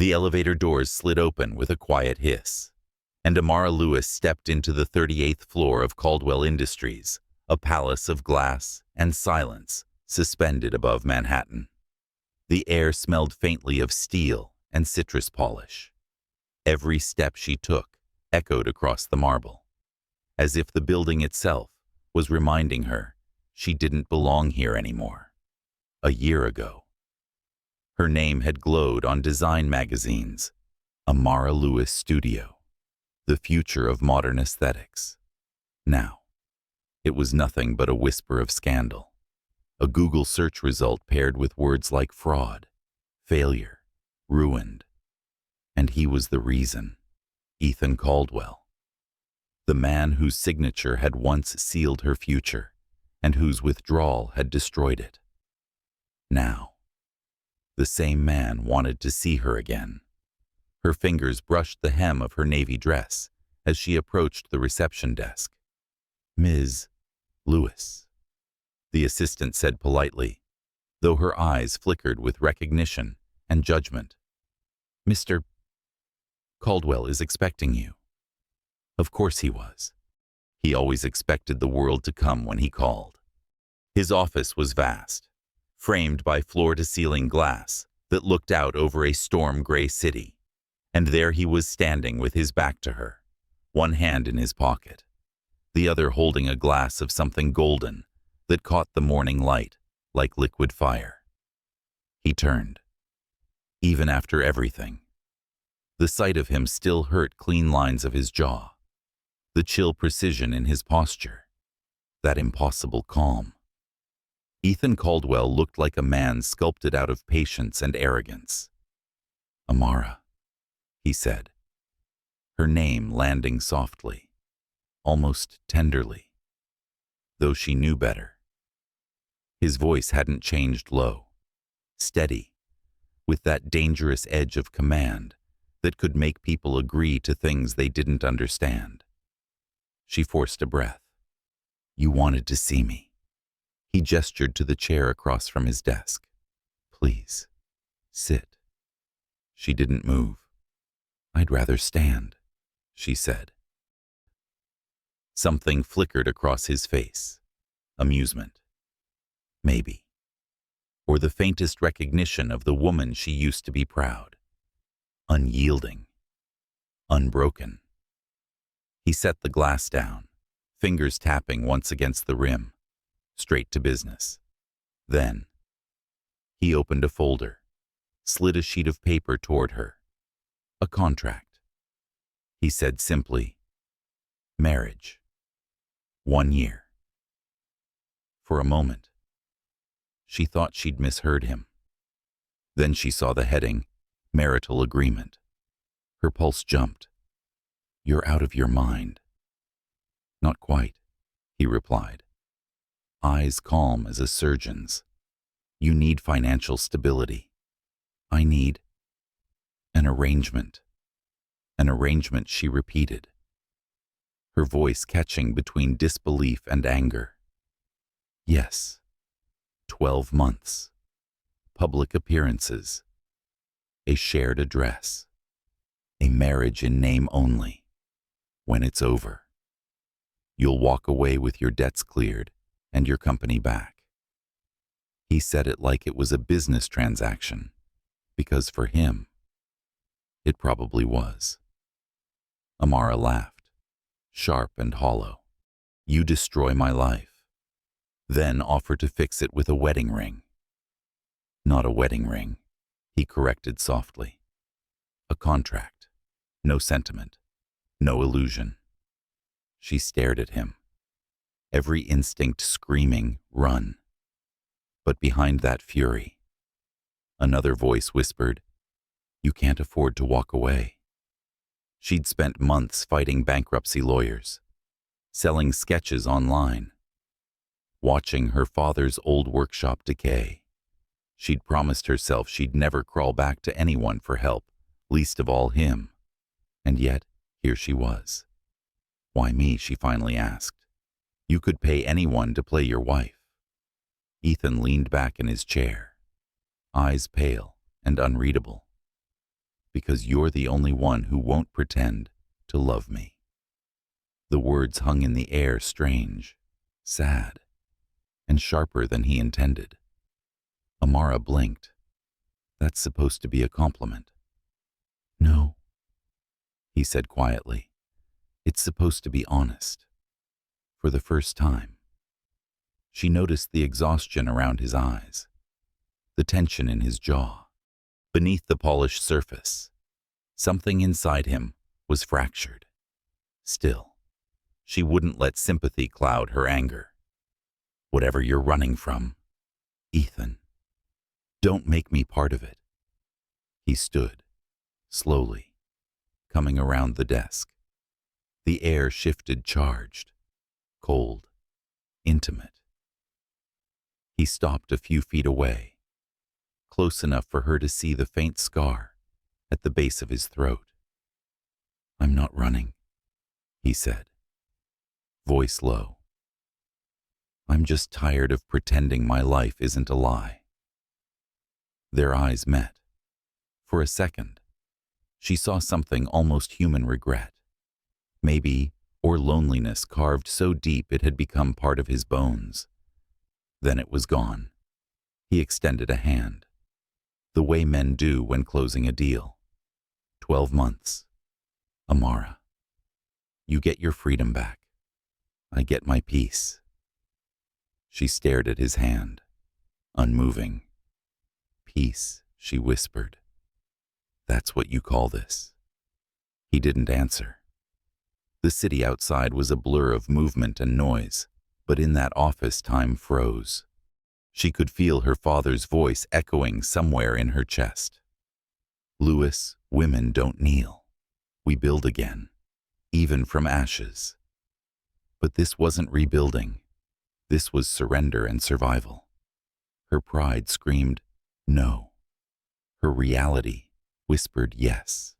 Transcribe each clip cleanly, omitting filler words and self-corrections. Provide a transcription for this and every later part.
The elevator doors slid open with a quiet hiss, and Amara Lewis stepped into the 38th floor of Caldwell Industries, a palace of glass and silence suspended above Manhattan. The air smelled faintly of steel and citrus polish. Every step she took echoed across the marble, as if the building itself was reminding her she didn't belong here anymore. A year ago, her name had glowed on design magazines, Amara Lewis Studio, the future of modern aesthetics. Now, it was nothing but a whisper of scandal, a Google search result paired with words like fraud, failure, ruined. And he was the reason, Ethan Caldwell, the man whose signature had once sealed her future and whose withdrawal had destroyed it. Now, the same man wanted to see her again. Her fingers brushed the hem of her navy dress as she approached the reception desk. "Ms. Lewis," the assistant said politely, though her eyes flickered with recognition and judgment. "Mr. Caldwell is expecting you." Of course he was. He always expected the world to come when he called. His office was vast, framed by floor-to-ceiling glass that looked out over a storm-gray city, and there he was standing with his back to her, one hand in his pocket, the other holding a glass of something golden that caught the morning light like liquid fire. He turned. Even after everything, the sight of him still hurt clean lines of his jaw, the chill precision in his posture, that impossible calm. Ethan Caldwell looked like a man sculpted out of patience and arrogance. "Amara," he said, her name landing softly, almost tenderly, though she knew better. His voice hadn't changed low, steady, with that dangerous edge of command that could make people agree to things they didn't understand. She forced a breath. "You wanted to see me." He gestured to the chair across from his desk. "Please, sit." She didn't move. "I'd rather stand," she said. Something flickered across his face. Amusement. Maybe. Or the faintest recognition of the woman she used to be proud. Unyielding. Unbroken. He set the glass down, fingers tapping once against the rim. Straight to business. Then, he opened a folder, slid a sheet of paper toward her. A contract. He said simply, "Marriage. 1 year." For a moment, she thought she'd misheard him. Then she saw the heading, "Marital Agreement." Her pulse jumped. "You're out of your mind." "Not quite," he replied, eyes calm as a surgeon's. "You need financial stability. I need an arrangement." An arrangement, she repeated, her voice catching between disbelief and anger. "Yes, 12 months, public appearances, a shared address, a marriage in name only. When it's over, you'll walk away with your debts cleared and your company back." He said it like it was a business transaction, because for him, it probably was. Amara laughed, sharp and hollow. "You destroy my life, then offer to fix it with a wedding ring." "Not a wedding ring," he corrected softly. "A contract, no sentiment, no illusion." She stared at him, every instinct screaming, "Run." But behind that fury, another voice whispered, "You can't afford to walk away." She'd spent months fighting bankruptcy lawyers, selling sketches online, watching her father's old workshop decay. She'd promised herself she'd never crawl back to anyone for help, least of all him. And yet, here she was. "Why me?" she finally asked. "You could pay anyone to play your wife." Ethan leaned back in his chair, eyes pale and unreadable. because you're the only one who won't pretend to love me." The words hung in the air, strange, sad, and sharper than he intended. Amara blinked. "That's supposed to be a compliment." "No," he said quietly. "It's supposed to be honest." For the first time, she noticed the exhaustion around his eyes, the tension in his jaw. Beneath the polished surface, something inside him was fractured. Still, she wouldn't let sympathy cloud her anger. "Whatever you're running from, Ethan, don't make me part of it." He stood, slowly, coming around the desk. The air shifted, charged, cold, intimate. He stopped a few feet away, close enough for her to see the faint scar at the base of his throat. "I'm not running," he said, voice low. "I'm just tired of pretending my life isn't a lie." Their eyes met. For a second, she saw something almost human: regret, maybe, or loneliness carved so deep it had become part of his bones. Then it was gone. He extended a hand, the way men do when closing a deal. 12 months. Amara, you get your freedom back. I get my peace. She stared at his hand, unmoving. "Peace," she whispered. "That's what you call this?" He didn't answer. The city outside was a blur of movement and noise, but in that office time froze. She could feel her father's voice echoing somewhere in her chest. "Lewis, women don't kneel. We build again, even from ashes." But this wasn't rebuilding. This was surrender and survival. Her pride screamed, no. Her reality whispered yes.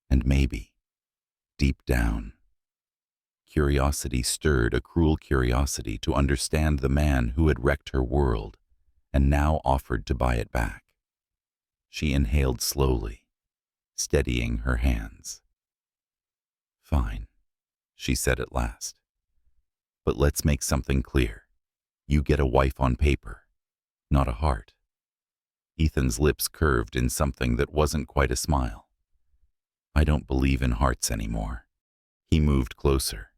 And maybe, deep down, curiosity stirred, a cruel curiosity to understand the man who had wrecked her world and now offered to buy it back. She inhaled slowly, steadying her hands. "Fine," she said at last. "But let's make something clear. You get a wife on paper, not a heart." Ethan's lips curved in something that wasn't quite a smile. "I don't believe in hearts anymore." He moved closer,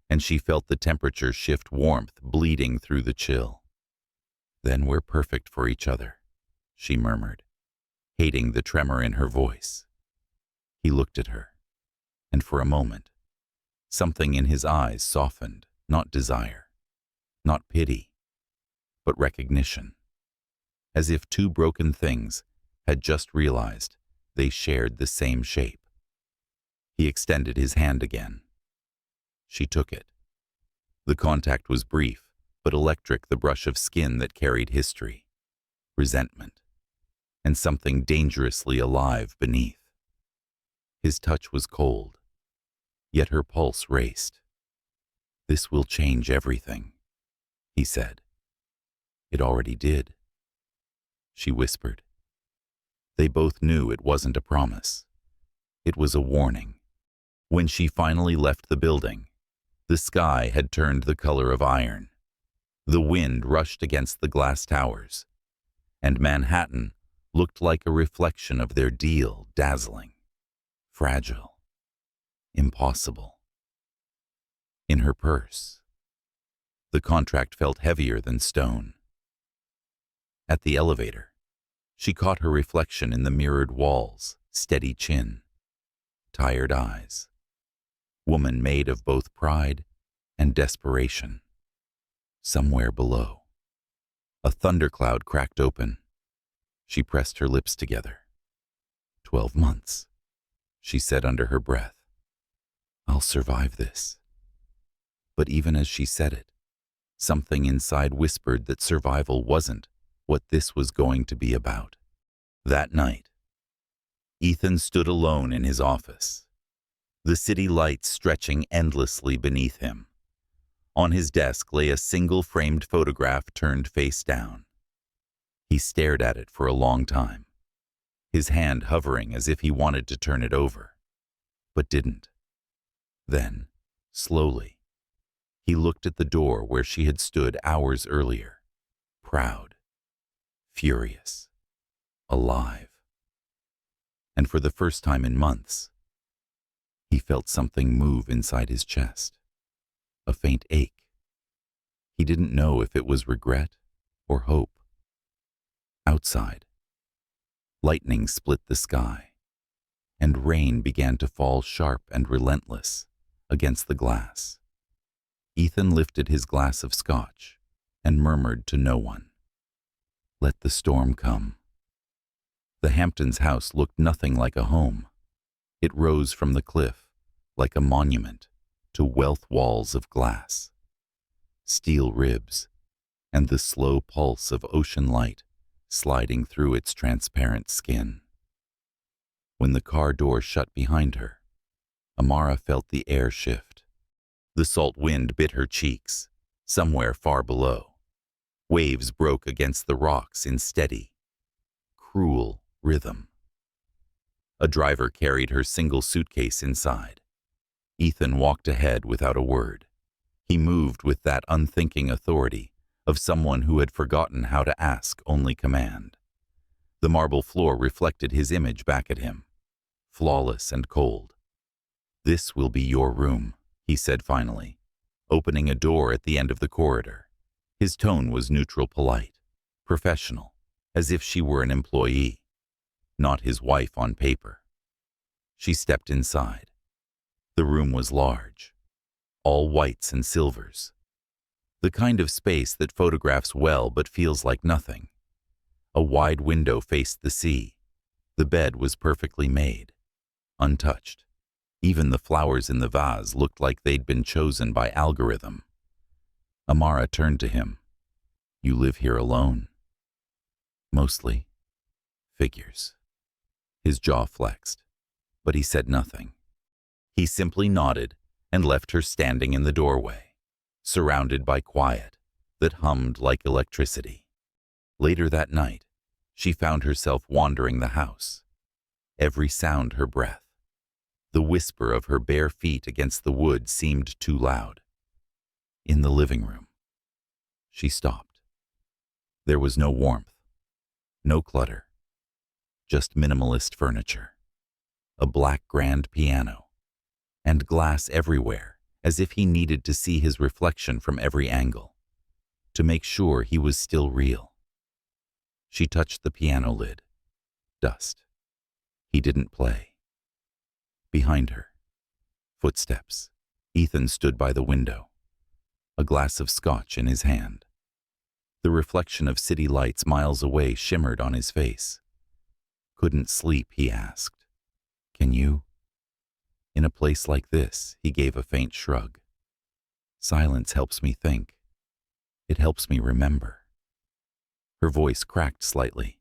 and she felt the temperature shift, warmth bleeding through the chill. "Then we're perfect for each other," she murmured, hating the tremor in her voice. He looked at her, and for a moment, something in his eyes softened, not desire, not pity, but recognition, as if two broken things had just realized they shared the same shape. He extended his hand again. She took it. The contact was brief, but electric, the brush of skin that carried history, resentment, and something dangerously alive beneath. His touch was cold, yet her pulse raced. "This will change everything," he said. "It already did," she whispered. They both knew it wasn't a promise. It was a warning. When she finally left the building, the sky had turned the color of iron. The wind rushed against the glass towers, and Manhattan looked like a reflection of their deal, dazzling, fragile, impossible. In her purse, the contract felt heavier than stone. At the elevator, she caught her reflection in the mirrored walls, steady chin, tired eyes. Woman made of both pride and desperation. Somewhere below, a thundercloud cracked open. She pressed her lips together. 12 months, she said under her breath. "I'll survive this." But even as she said it, something inside whispered that survival wasn't what this was going to be about. That night, Ethan stood alone in his office, the city lights stretching endlessly beneath him. On his desk lay a single framed photograph turned face down. He stared at it for a long time, his hand hovering as if he wanted to turn it over, but didn't. Then, slowly, he looked at the door where she had stood hours earlier, proud, furious, alive. And for the first time in months, he felt something move inside his chest, a faint ache. He didn't know if it was regret or hope. Outside, lightning split the sky, and rain began to fall sharp and relentless against the glass. Ethan lifted his glass of scotch and murmured to no one, "Let the storm come." The Hamptons' house looked nothing like a home. It rose from the cliff like a monument to wealth walls of glass, steel ribs, and the slow pulse of ocean light sliding through its transparent skin. When the car door shut behind her, Amara felt the air shift. The salt wind bit her cheeks, somewhere far below. Waves broke against the rocks in steady, cruel rhythm. A driver carried her single suitcase inside. Ethan walked ahead without a word. He moved with that unthinking authority of someone who had forgotten how to ask, only command. The marble floor reflected his image back at him, flawless and cold. "This will be your room," he said finally, opening a door at the end of the corridor. His tone was neutral, polite, professional, as if she were an employee, not his wife on paper. She stepped inside. The room was large, all whites and silvers. The kind of space that photographs well but feels like nothing. A wide window faced the sea. The bed was perfectly made, untouched. Even the flowers in the vase looked like they'd been chosen by algorithm. Amara turned to him. "You live here alone?" "Mostly." "Figures." His jaw flexed, but he said nothing. He simply nodded and left her standing in the doorway, surrounded by quiet that hummed like electricity. Later that night, she found herself wandering the house. Every sound her breath. The whisper of her bare feet against the wood seemed too loud. In the living room, she stopped. There was no warmth, no clutter, just minimalist furniture, a black grand piano, and glass everywhere, as if he needed to see his reflection from every angle, to make sure he was still real. She touched the piano lid. Dust. He didn't play. Behind her, footsteps. Ethan stood by the window, a glass of scotch in his hand. The reflection of city lights miles away shimmered on his face. "Couldn't sleep?" he asked. "Can you?" "In a place like this," he gave a faint shrug. "Silence helps me think. It helps me remember." Her voice cracked slightly,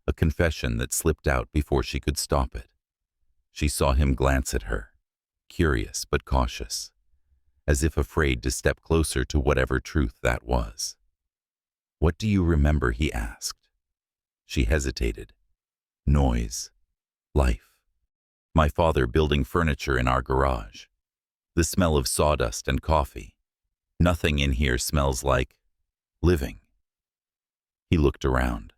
a confession that slipped out before she could stop it. She saw him glance at her, curious but cautious, as if afraid to step closer to whatever truth that was. "What do you remember?" he asked. She hesitated. "Noise. Life. My father building furniture in our garage. The smell of sawdust and coffee. Nothing in here smells like living." He looked around,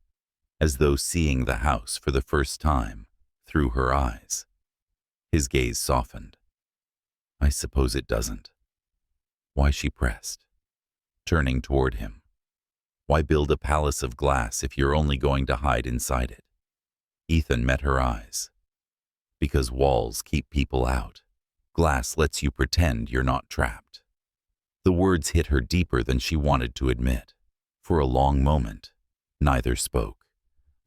as though seeing the house for the first time through her eyes. His gaze softened. "I suppose it doesn't." "Why?" she pressed, turning toward him. "Why build a palace of glass if you're only going to hide inside it?" Ethan met her eyes. "Because walls keep people out. Glass lets you pretend you're not trapped." The words hit her deeper than she wanted to admit. For a long moment, neither spoke.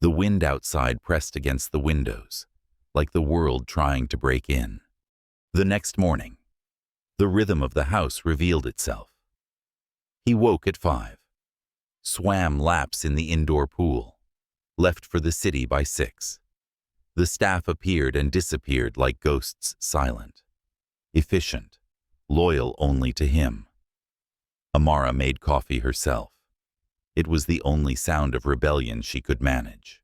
The wind outside pressed against the windows, like the world trying to break in. The next morning, the rhythm of the house revealed itself. He woke at 5, swam laps in the indoor pool, left for the city by 6. The staff appeared and disappeared like ghosts, silent, efficient, loyal only to him. Amara made coffee herself. It was the only sound of rebellion she could manage.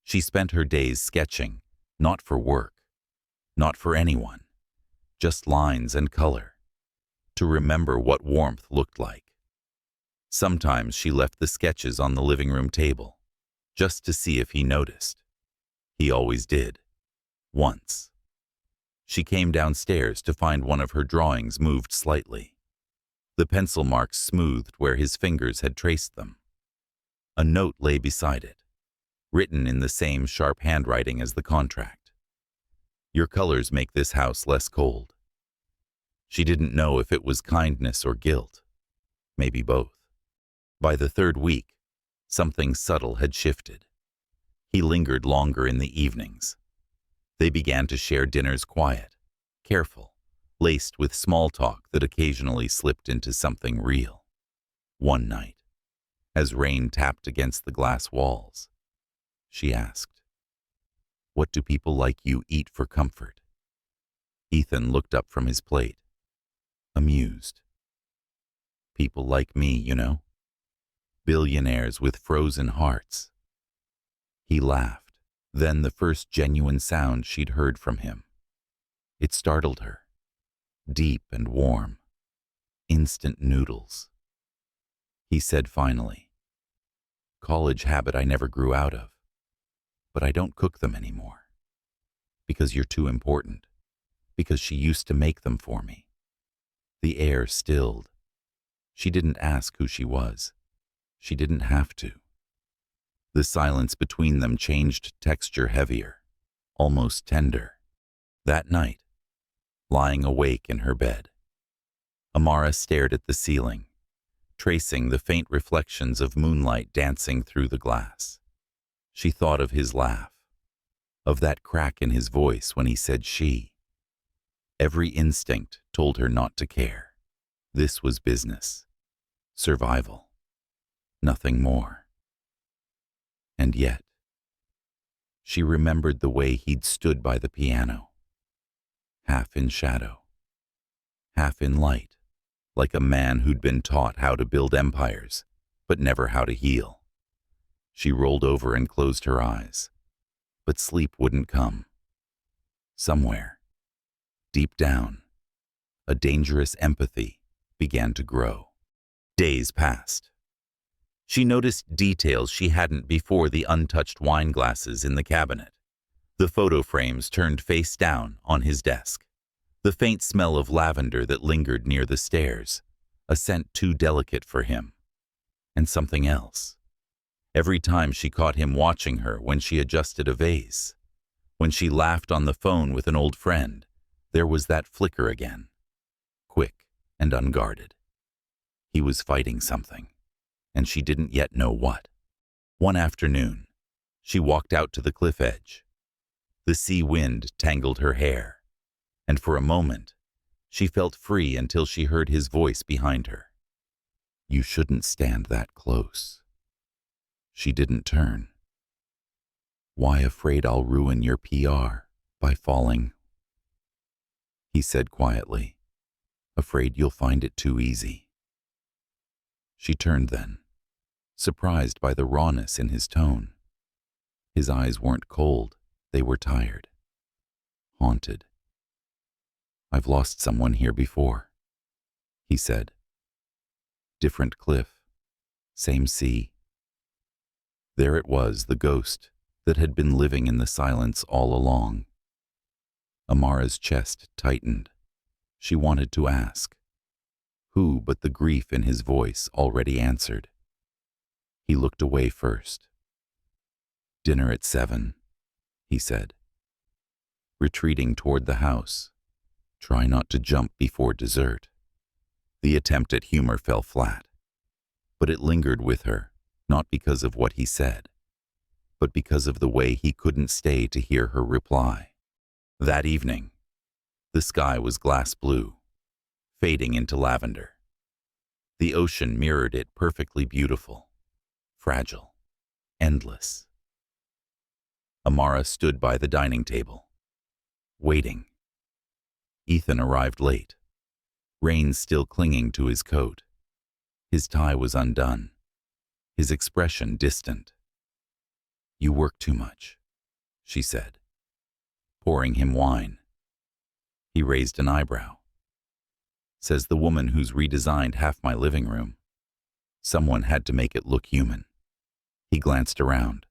She spent her days sketching, not for work, not for anyone, just lines and color, to remember what warmth looked like. Sometimes she left the sketches on the living room table, just to see if he noticed. He always did. Once. She came downstairs to find one of her drawings moved slightly. The pencil marks smoothed where his fingers had traced them. A note lay beside it, written in the same sharp handwriting as the contract. "Your colors make this house less cold." She didn't know if it was kindness or guilt. Maybe both. By the third week, something subtle had shifted. He lingered longer in the evenings. They began to share dinners quiet, careful, laced with small talk that occasionally slipped into something real. One night, as rain tapped against the glass walls, she asked, "What do people like you eat for comfort?" Ethan looked up from his plate, amused. "People like me, you know. Billionaires with frozen hearts." He laughed, then the first genuine sound she'd heard from him. It startled her. Deep and warm. Instant noodles. He said finally, "College habit I never grew out of. But I don't cook them anymore. Because you're too important. Because she used to make them for me." The air stilled. She didn't ask who she was. She didn't have to. The silence between them changed texture heavier, almost tender. That night, lying awake in her bed, Amara stared at the ceiling, tracing the faint reflections of moonlight dancing through the glass. She thought of his laugh, of that crack in his voice when he said she. Every instinct told her not to care. This was business. Survival. Nothing more. And yet, she remembered the way he'd stood by the piano, half in shadow, half in light, like a man who'd been taught how to build empires, but never how to heal. She rolled over and closed her eyes, but sleep wouldn't come. Somewhere, deep down, a dangerous empathy began to grow. Days passed. She noticed details she hadn't before: the untouched wine glasses in the cabinet, the photo frames turned face down on his desk, the faint smell of lavender that lingered near the stairs, a scent too delicate for him, and something else. Every time she caught him watching her, when she adjusted a vase, when she laughed on the phone with an old friend, there was that flicker again, quick and unguarded. He was fighting something, and she didn't yet know what. One afternoon, she walked out to the cliff edge. The sea wind tangled her hair, and for a moment, she felt free until she heard his voice behind her. "You shouldn't stand that close." She didn't turn. "Why afraid I'll ruin your PR by falling?" He said quietly, "Afraid you'll find it too easy." She turned then, surprised by the rawness in his tone. His eyes weren't cold, they were tired, haunted. "I've lost someone here before," he said. "Different cliff, same sea." There it was, the ghost that had been living in the silence all along. Amara's chest tightened. She wanted to ask. Who but the grief in his voice already answered. He looked away first. "Dinner at 7, he said. Retreating toward the house. "Try not to jump before dessert." The attempt at humor fell flat, but it lingered with her, not because of what he said, but because of the way he couldn't stay to hear her reply. That evening, the sky was glass blue, fading into lavender. The ocean mirrored it, perfectly beautiful, fragile, endless. Amara stood by the dining table, waiting. Ethan arrived late, rain still clinging to his coat. His tie was undone, his expression distant. "You work too much," she said, pouring him wine. He raised an eyebrow. Says the woman who's redesigned half my living room. Someone had to make it look human. He glanced around.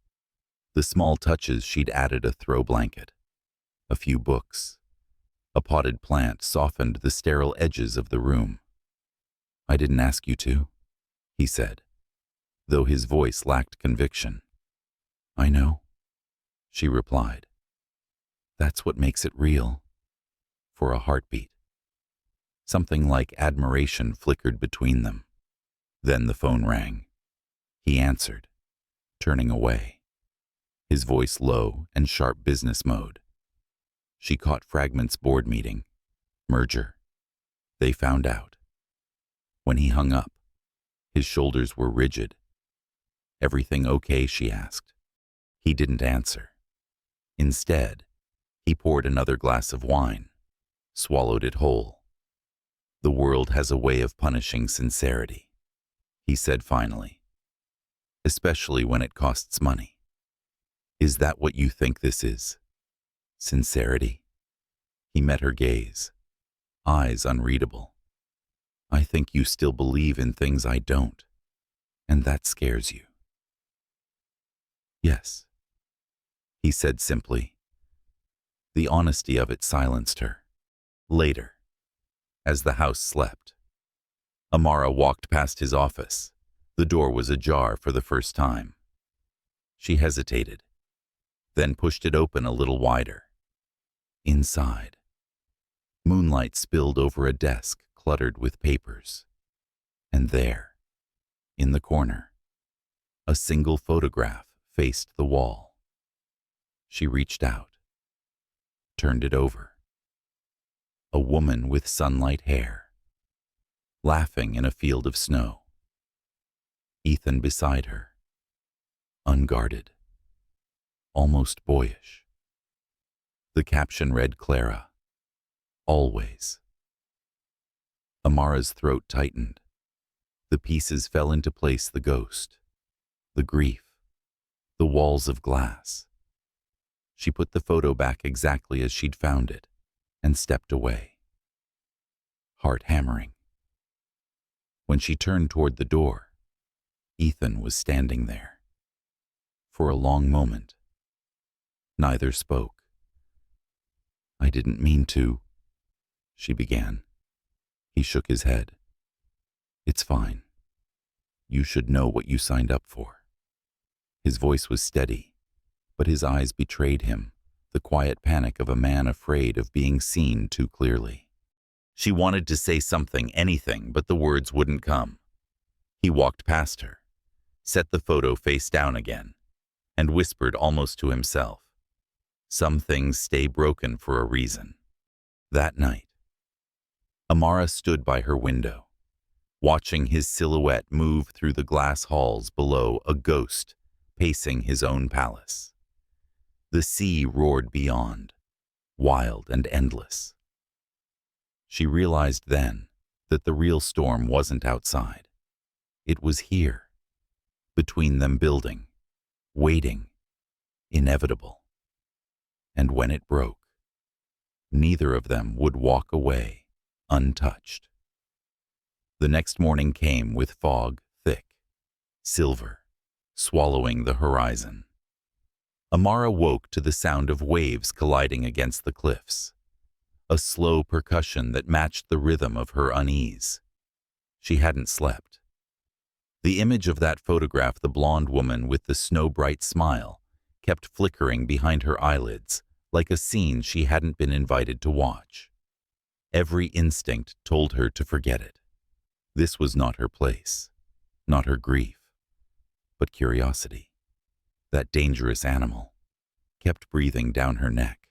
The small touches she'd added: a throw blanket, a few books, a potted plant softened the sterile edges of the room. I didn't ask you to, he said, though his voice lacked conviction. I know, she replied. That's what makes it real. For a heartbeat. Something like admiration flickered between them. Then the phone rang. He answered, turning away, his voice low and sharp business mode. She caught fragments: board meeting, merger. They found out. When he hung up, his shoulders were rigid. Everything okay? She asked. He didn't answer. Instead, he poured another glass of wine, swallowed it whole. The world has a way of punishing sincerity, he said finally, especially when it costs money. Is that what you think this is? Sincerity? He met her gaze, eyes unreadable. I think you still believe in things I don't, and that scares you. Yes, he said simply. The honesty of it silenced her. Later, as the house slept, Amara walked past his office. The door was ajar for the first time. She hesitated, then pushed it open a little wider. Inside, moonlight spilled over a desk cluttered with papers. And there, in the corner, a single photograph faced the wall. She reached out, turned it over. A woman with sunlight hair, laughing in a field of snow. Ethan beside her, unguarded, almost boyish. The caption read, Clara, always. Amara's throat tightened. The pieces fell into place: the ghost, the grief, the walls of glass. She put the photo back exactly as she'd found it and stepped away, heart hammering. When she turned toward the door, Ethan was standing there. For a long moment, neither spoke. I didn't mean to, she began. He shook his head. It's fine. You should know what you signed up for. His voice was steady, but his eyes betrayed him, the quiet panic of a man afraid of being seen too clearly. She wanted to say something, anything, but the words wouldn't come. He walked past her, set the photo face down again, and whispered almost to himself, some things stay broken for a reason. That night, Amara stood by her window, watching his silhouette move through the glass halls below, a ghost pacing his own palace. The sea roared beyond, wild and endless. She realized then that the real storm wasn't outside. It was here, between them, building, waiting, inevitable. And when it broke, neither of them would walk away untouched. The next morning came with fog, thick, silver, swallowing the horizon. Amara woke to the sound of waves colliding against the cliffs, a slow percussion that matched the rhythm of her unease. She hadn't slept. The image of that photograph, the blonde woman with the snow-bright smile, kept flickering behind her eyelids like a scene she hadn't been invited to watch. Every instinct told her to forget it. This was not her place, not her grief, but curiosity. That dangerous animal kept breathing down her neck.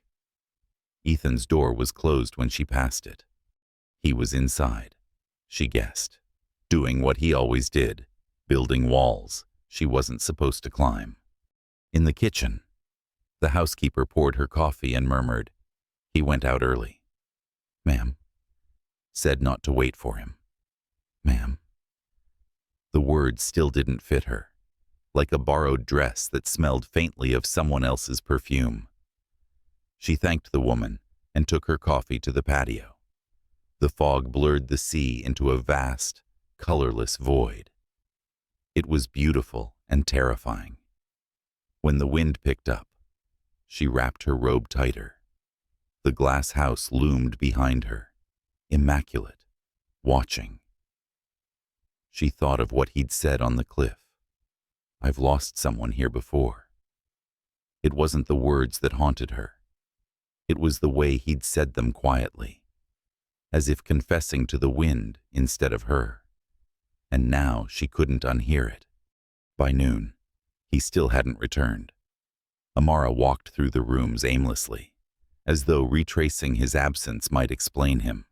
Ethan's door was closed when she passed it. He was inside, she guessed, doing what he always did, building walls she wasn't supposed to climb. In the kitchen, the housekeeper poured her coffee and murmured, he went out early. Ma'am, said not to wait for him. Ma'am. The words still didn't fit her, like a borrowed dress that smelled faintly of someone else's perfume. She thanked the woman and took her coffee to the patio. The fog blurred the sea into a vast, colorless void. It was beautiful and terrifying. When the wind picked up, she wrapped her robe tighter. The glass house loomed behind her, immaculate, watching. She thought of what he'd said on the cliff. "I've lost someone here before." It wasn't the words that haunted her. It was the way he'd said them quietly, as if confessing to the wind instead of her. And now she couldn't unhear it. By noon, he still hadn't returned. Amara walked through the rooms aimlessly, as though retracing his absence might explain him.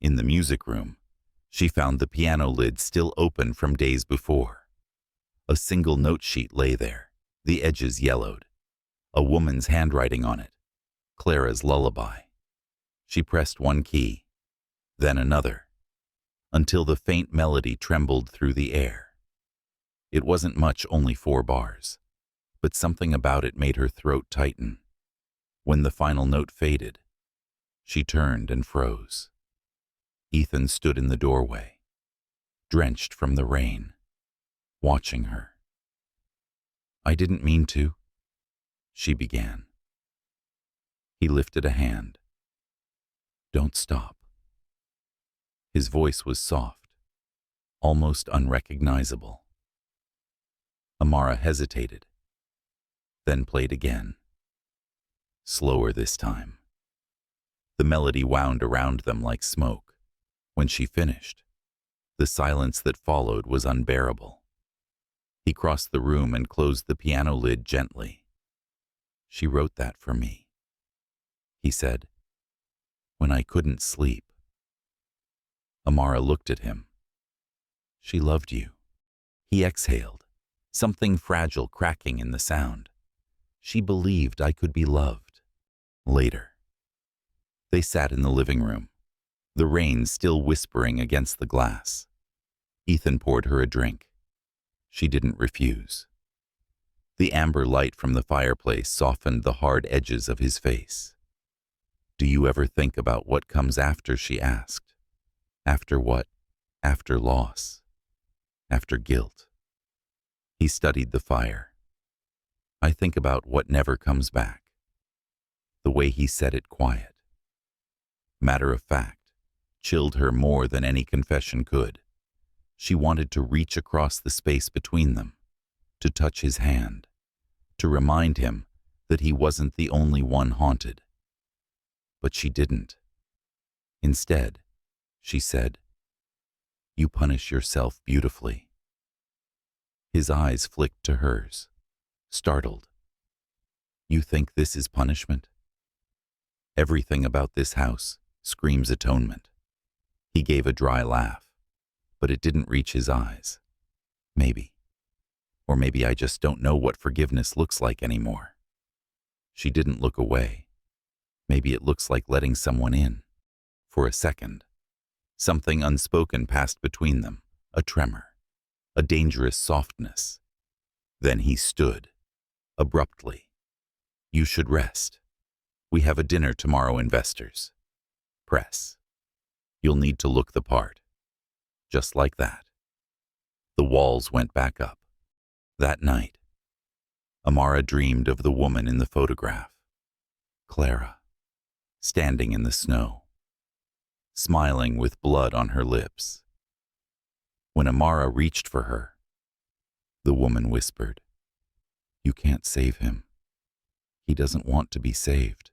In the music room, she found the piano lid still open from days before. A single note sheet lay there, the edges yellowed. A woman's handwriting on it, Clara's lullaby. She pressed one key, then another, until the faint melody trembled through the air. It wasn't much, only 4 bars, but something about it made her throat tighten. When the final note faded, she turned and froze. Ethan stood in the doorway, drenched from the rain, watching her. "I didn't mean to," she began. He lifted a hand. "Don't stop." His voice was soft, almost unrecognizable. Amara hesitated, then played again. Slower this time. The melody wound around them like smoke. When she finished, the silence that followed was unbearable. He crossed the room and closed the piano lid gently. "She wrote that for me," he said, "when I couldn't sleep." Amara looked at him. "She loved you." He exhaled, something fragile cracking in the sound. "She believed I could be loved." Later, they sat in the living room, the rain still whispering against the glass. Ethan poured her a drink. She didn't refuse. The amber light from the fireplace softened the hard edges of his face. "Do you ever think about what comes after?" she asked. "After what? After loss? After guilt?" He studied the fire. "I think about what never comes back." The way he said it quiet, matter of fact, chilled her more than any confession could. She wanted to reach across the space between them, to touch his hand, to remind him that he wasn't the only one haunted. But she didn't. Instead, she said, "You punish yourself beautifully." His eyes flicked to hers, startled. "You think this is punishment?" "Everything about this house screams atonement." He gave a dry laugh, but it didn't reach his eyes. "Maybe. Or maybe I just don't know what forgiveness looks like anymore." She didn't look away. "Maybe it looks like letting someone in." For a second, something unspoken passed between them, a tremor, a dangerous softness. Then he stood, abruptly. "You should rest. We have a dinner tomorrow, investors. Press. You'll need to look the part." Just like that, the walls went back up. That night, Amara dreamed of the woman in the photograph, Clara, standing in the snow, smiling with blood on her lips. When Amara reached for her, the woman whispered, "You can't save him. He doesn't want to be saved."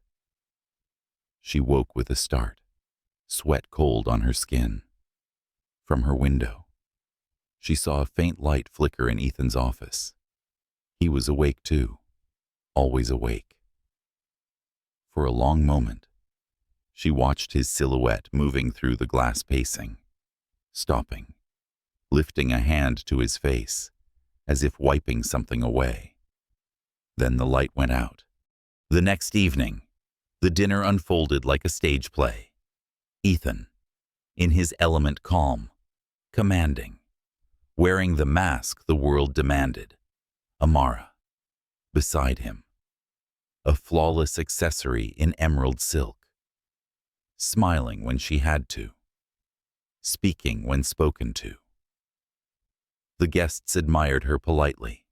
She woke with a start, sweat cold on her skin. From her window, she saw a faint light flicker in Ethan's office. He was awake too, always awake. For a long moment, she watched his silhouette moving through the glass pacing, stopping, lifting a hand to his face, as if wiping something away. Then the light went out. The next evening, the dinner unfolded like a stage play. Ethan, in his element calm, commanding, wearing the mask the world demanded. Amara, beside him, a flawless accessory in emerald silk, smiling when she had to, speaking when spoken to. The guests admired her politely.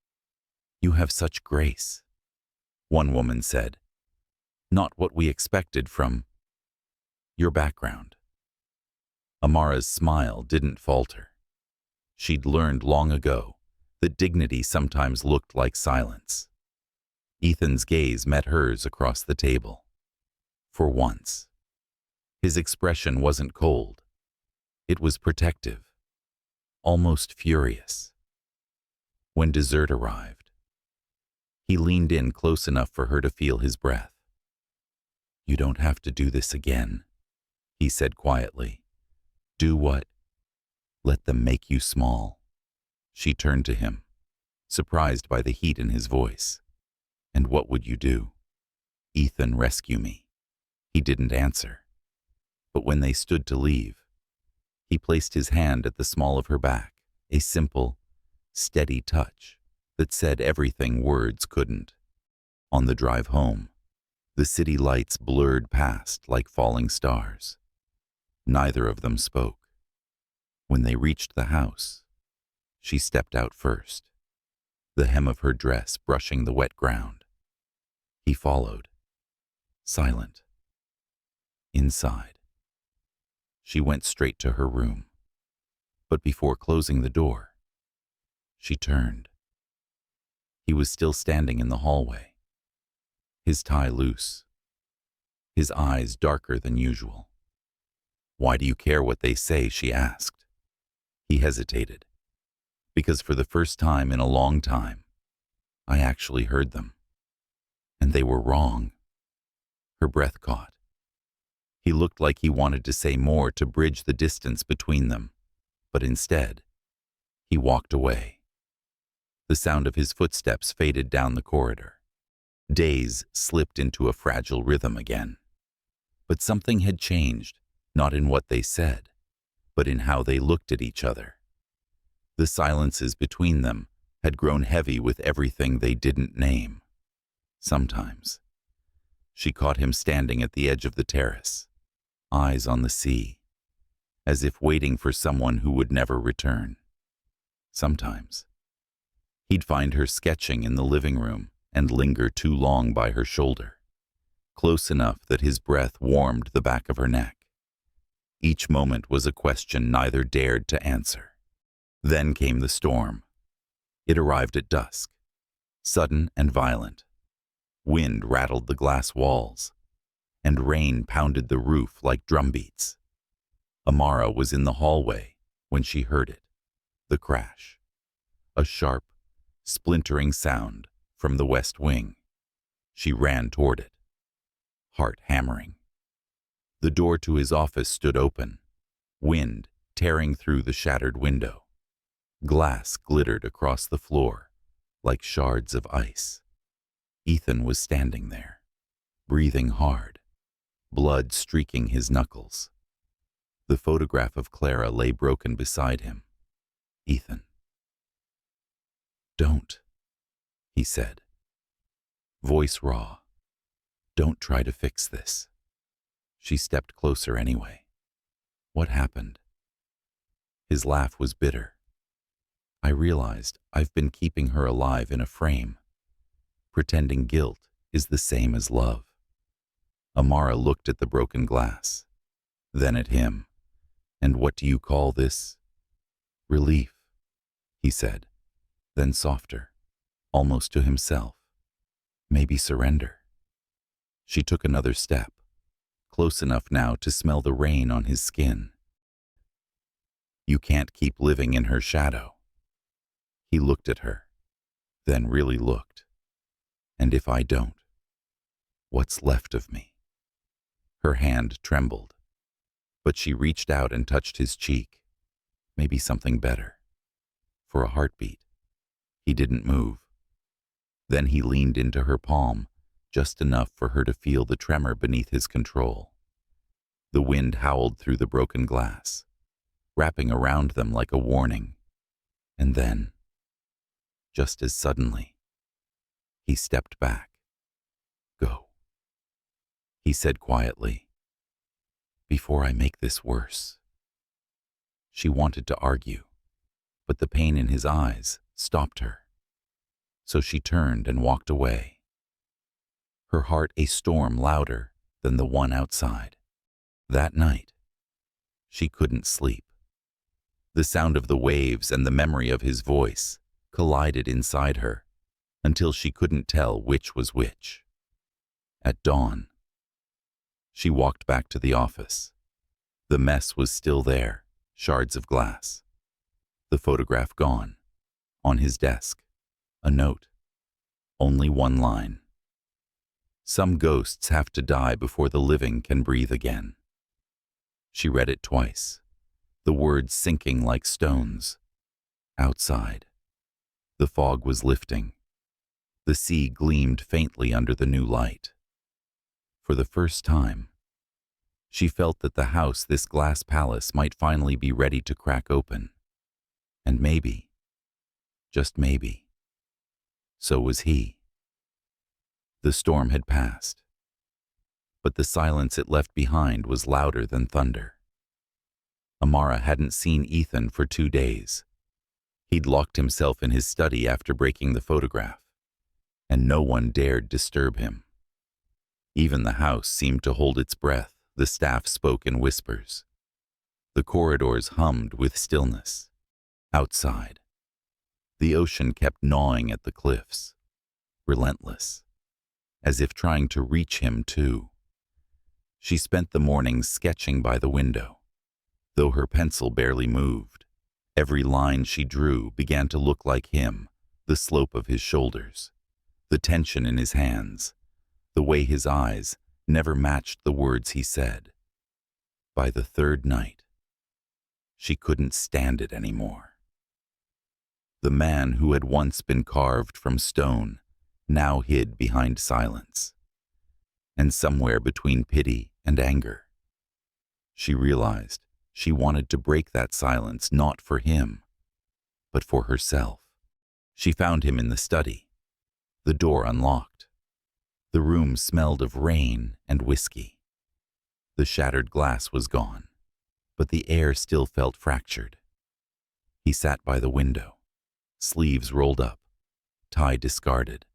"You have such grace," one woman said. "Not what we expected from your background." Amara's smile didn't falter. She'd learned long ago that dignity sometimes looked like silence. Ethan's gaze met hers across the table. For once, his expression wasn't cold. It was protective, almost furious. When dessert arrived, he leaned in close enough for her to feel his breath. "You don't have to do this again," he said quietly. "Do what? Let them make you small." She turned to him, surprised by the heat in his voice. "And what would you do?" "Ethan, rescue me." He didn't answer. But when they stood to leave, he placed his hand at the small of her back, a simple, steady touch that said everything words couldn't. On the drive home, the city lights blurred past like falling stars. Neither of them spoke. When they reached the house, she stepped out first, the hem of her dress brushing the wet ground. He followed, silent. Inside, she went straight to her room. But before closing the door, she turned. He was still standing in the hallway, his tie loose, his eyes darker than usual. "Why do you care what they say?" she asked. He hesitated. "Because for the first time in a long time, I actually heard them. And they were wrong." Her breath caught. He looked like he wanted to say more to bridge the distance between them, but instead, he walked away. The sound of his footsteps faded down the corridor. Days slipped into a fragile rhythm again. But something had changed, not in what they said, but in how they looked at each other. The silences between them had grown heavy with everything they didn't name. Sometimes, she caught him standing at the edge of the terrace, eyes on the sea, as if waiting for someone who would never return. Sometimes, he'd find her sketching in the living room and linger too long by her shoulder, close enough that his breath warmed the back of her neck. Each moment was a question neither dared to answer. Then came the storm. It arrived at dusk, sudden and violent. Wind rattled the glass walls, and rain pounded the roof like drumbeats. Amara was in the hallway when she heard it, the crash, a sharp, splintering sound from the west wing. She ran toward it, heart hammering. The door to his office stood open, wind tearing through the shattered window. Glass glittered across the floor like shards of ice. Ethan was standing there, breathing hard, blood streaking his knuckles. The photograph of Clara lay broken beside him. "Ethan." "Don't," he said, voice raw. "Don't try to fix this." She stepped closer anyway. "What happened?" His laugh was bitter. "I realized I've been keeping her alive in a frame. Pretending guilt is the same as love." Amara looked at the broken glass, then at him. "And what do you call this?" "Relief," he said, then softer, almost to himself. "Maybe surrender." She took another step, close enough now to smell the rain on his skin. "You can't keep living in her shadow." He looked at her, then really looked. "And if I don't, what's left of me?" Her hand trembled, but she reached out and touched his cheek. Maybe something better. For a heartbeat. He didn't move. Then he leaned into her palm, just enough for her to feel the tremor beneath his control. The wind howled through the broken glass, wrapping around them like a warning. And then, just as suddenly, he stepped back. "Go." he said quietly. Before I make this worse. She wanted to argue, but the pain in his eyes stopped her. So she turned and walked away, her heart a storm louder than the one outside. That night, she couldn't sleep. The sound of the waves and the memory of his voice collided inside her until she couldn't tell which was which. At dawn, she walked back to the office. The mess was still there, shards of glass. The photograph gone. On his desk, a note. Only one line. Some ghosts have to die before the living can breathe again. She read it twice, the words sinking like stones. Outside, the fog was lifting. The sea gleamed faintly under the new light. For the first time, she felt that the house, this glass palace, might finally be ready to crack open. And maybe, just maybe, so was he. The storm had passed, but the silence it left behind was louder than thunder. Amara hadn't seen Ethan for 2 days. He'd locked himself in his study after breaking the photograph, and no one dared disturb him. Even the house seemed to hold its breath. The staff spoke in whispers. The corridors hummed with stillness. Outside, the ocean kept gnawing at the cliffs, relentless, as if trying to reach him too. She spent the mornings sketching by the window. Though her pencil barely moved, every line she drew began to look like him, the slope of his shoulders, the tension in his hands, the way his eyes never matched the words he said. By the third night, she couldn't stand it anymore. The man who had once been carved from stone now hid behind silence, and somewhere between pity and anger. She realized she wanted to break that silence not for him, but for herself. She found him in the study, the door unlocked. The room smelled of rain and whiskey. The shattered glass was gone, but the air still felt fractured. He sat by the window, sleeves rolled up, tie discarded,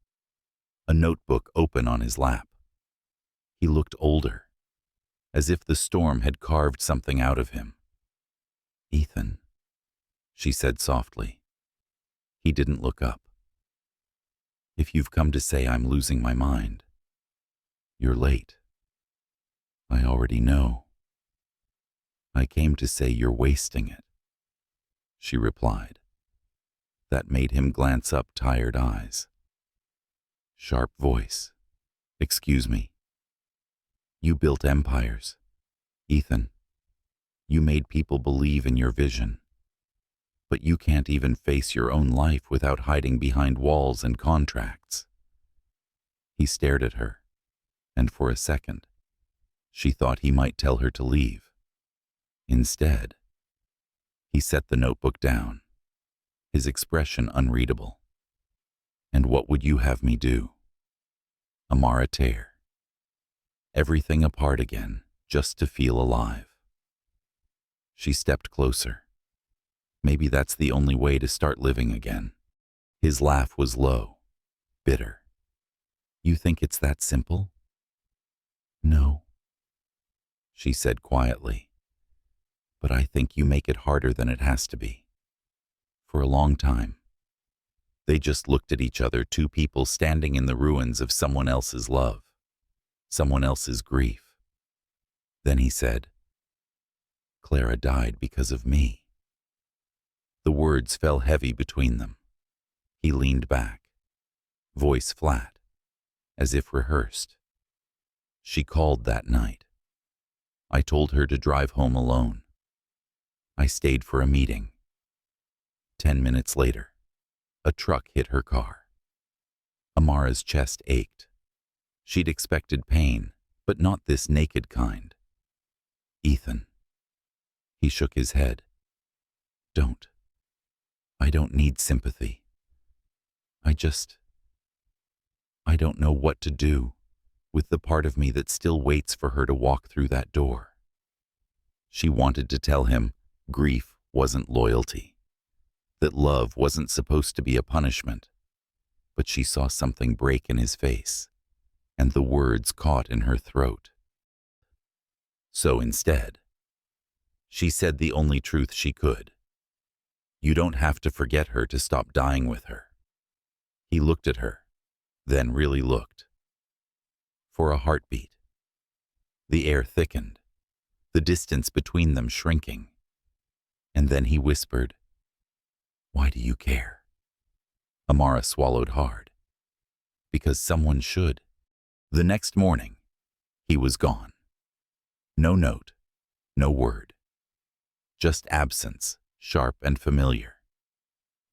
a notebook open on his lap. He looked older, as if the storm had carved something out of him. "Ethan," she said softly. He didn't look up. "If you've come to say I'm losing my mind, you're late. I already know. I came to say you're wasting it," she replied. That made him glance up, tired eyes. Sharp voice. "Excuse me. You built empires, Ethan. You made people believe in your vision. But you can't even face your own life without hiding behind walls and contracts." He stared at her, and for a second, she thought he might tell her to leave. Instead, he set the notebook down, his expression unreadable. "And what would you have me do?" Amara tear. Everything apart again, just to feel alive. She stepped closer. Maybe that's the only way to start living again. His laugh was low, bitter. "You think it's that simple?" "No," she said quietly. "But I think you make it harder than it has to be." For a long time, they just looked at each other, two people standing in the ruins of someone else's love, someone else's grief. Then he said, "Clara died because of me." The words fell heavy between them. He leaned back, voice flat, as if rehearsed. "She called that night. I told her to drive home alone. I stayed for a meeting. 10 minutes later, a truck hit her car. Amara's chest ached. She'd expected pain, but not this naked kind. "Ethan." He shook his head. "Don't. I don't need sympathy. I don't know what to do with the part of me that still waits for her to walk through that door. She wanted to tell him grief wasn't loyalty, that love wasn't supposed to be a punishment, but she saw something break in his face, and the words caught in her throat. So instead, she said the only truth she could. You don't have to forget her to stop dying with her. He looked at her, then really looked. For a heartbeat. The air thickened, the distance between them shrinking. And then he whispered, "Why do you care?" Amara swallowed hard. Because someone should. The next morning, he was gone. No note, no word. Just absence, sharp and familiar.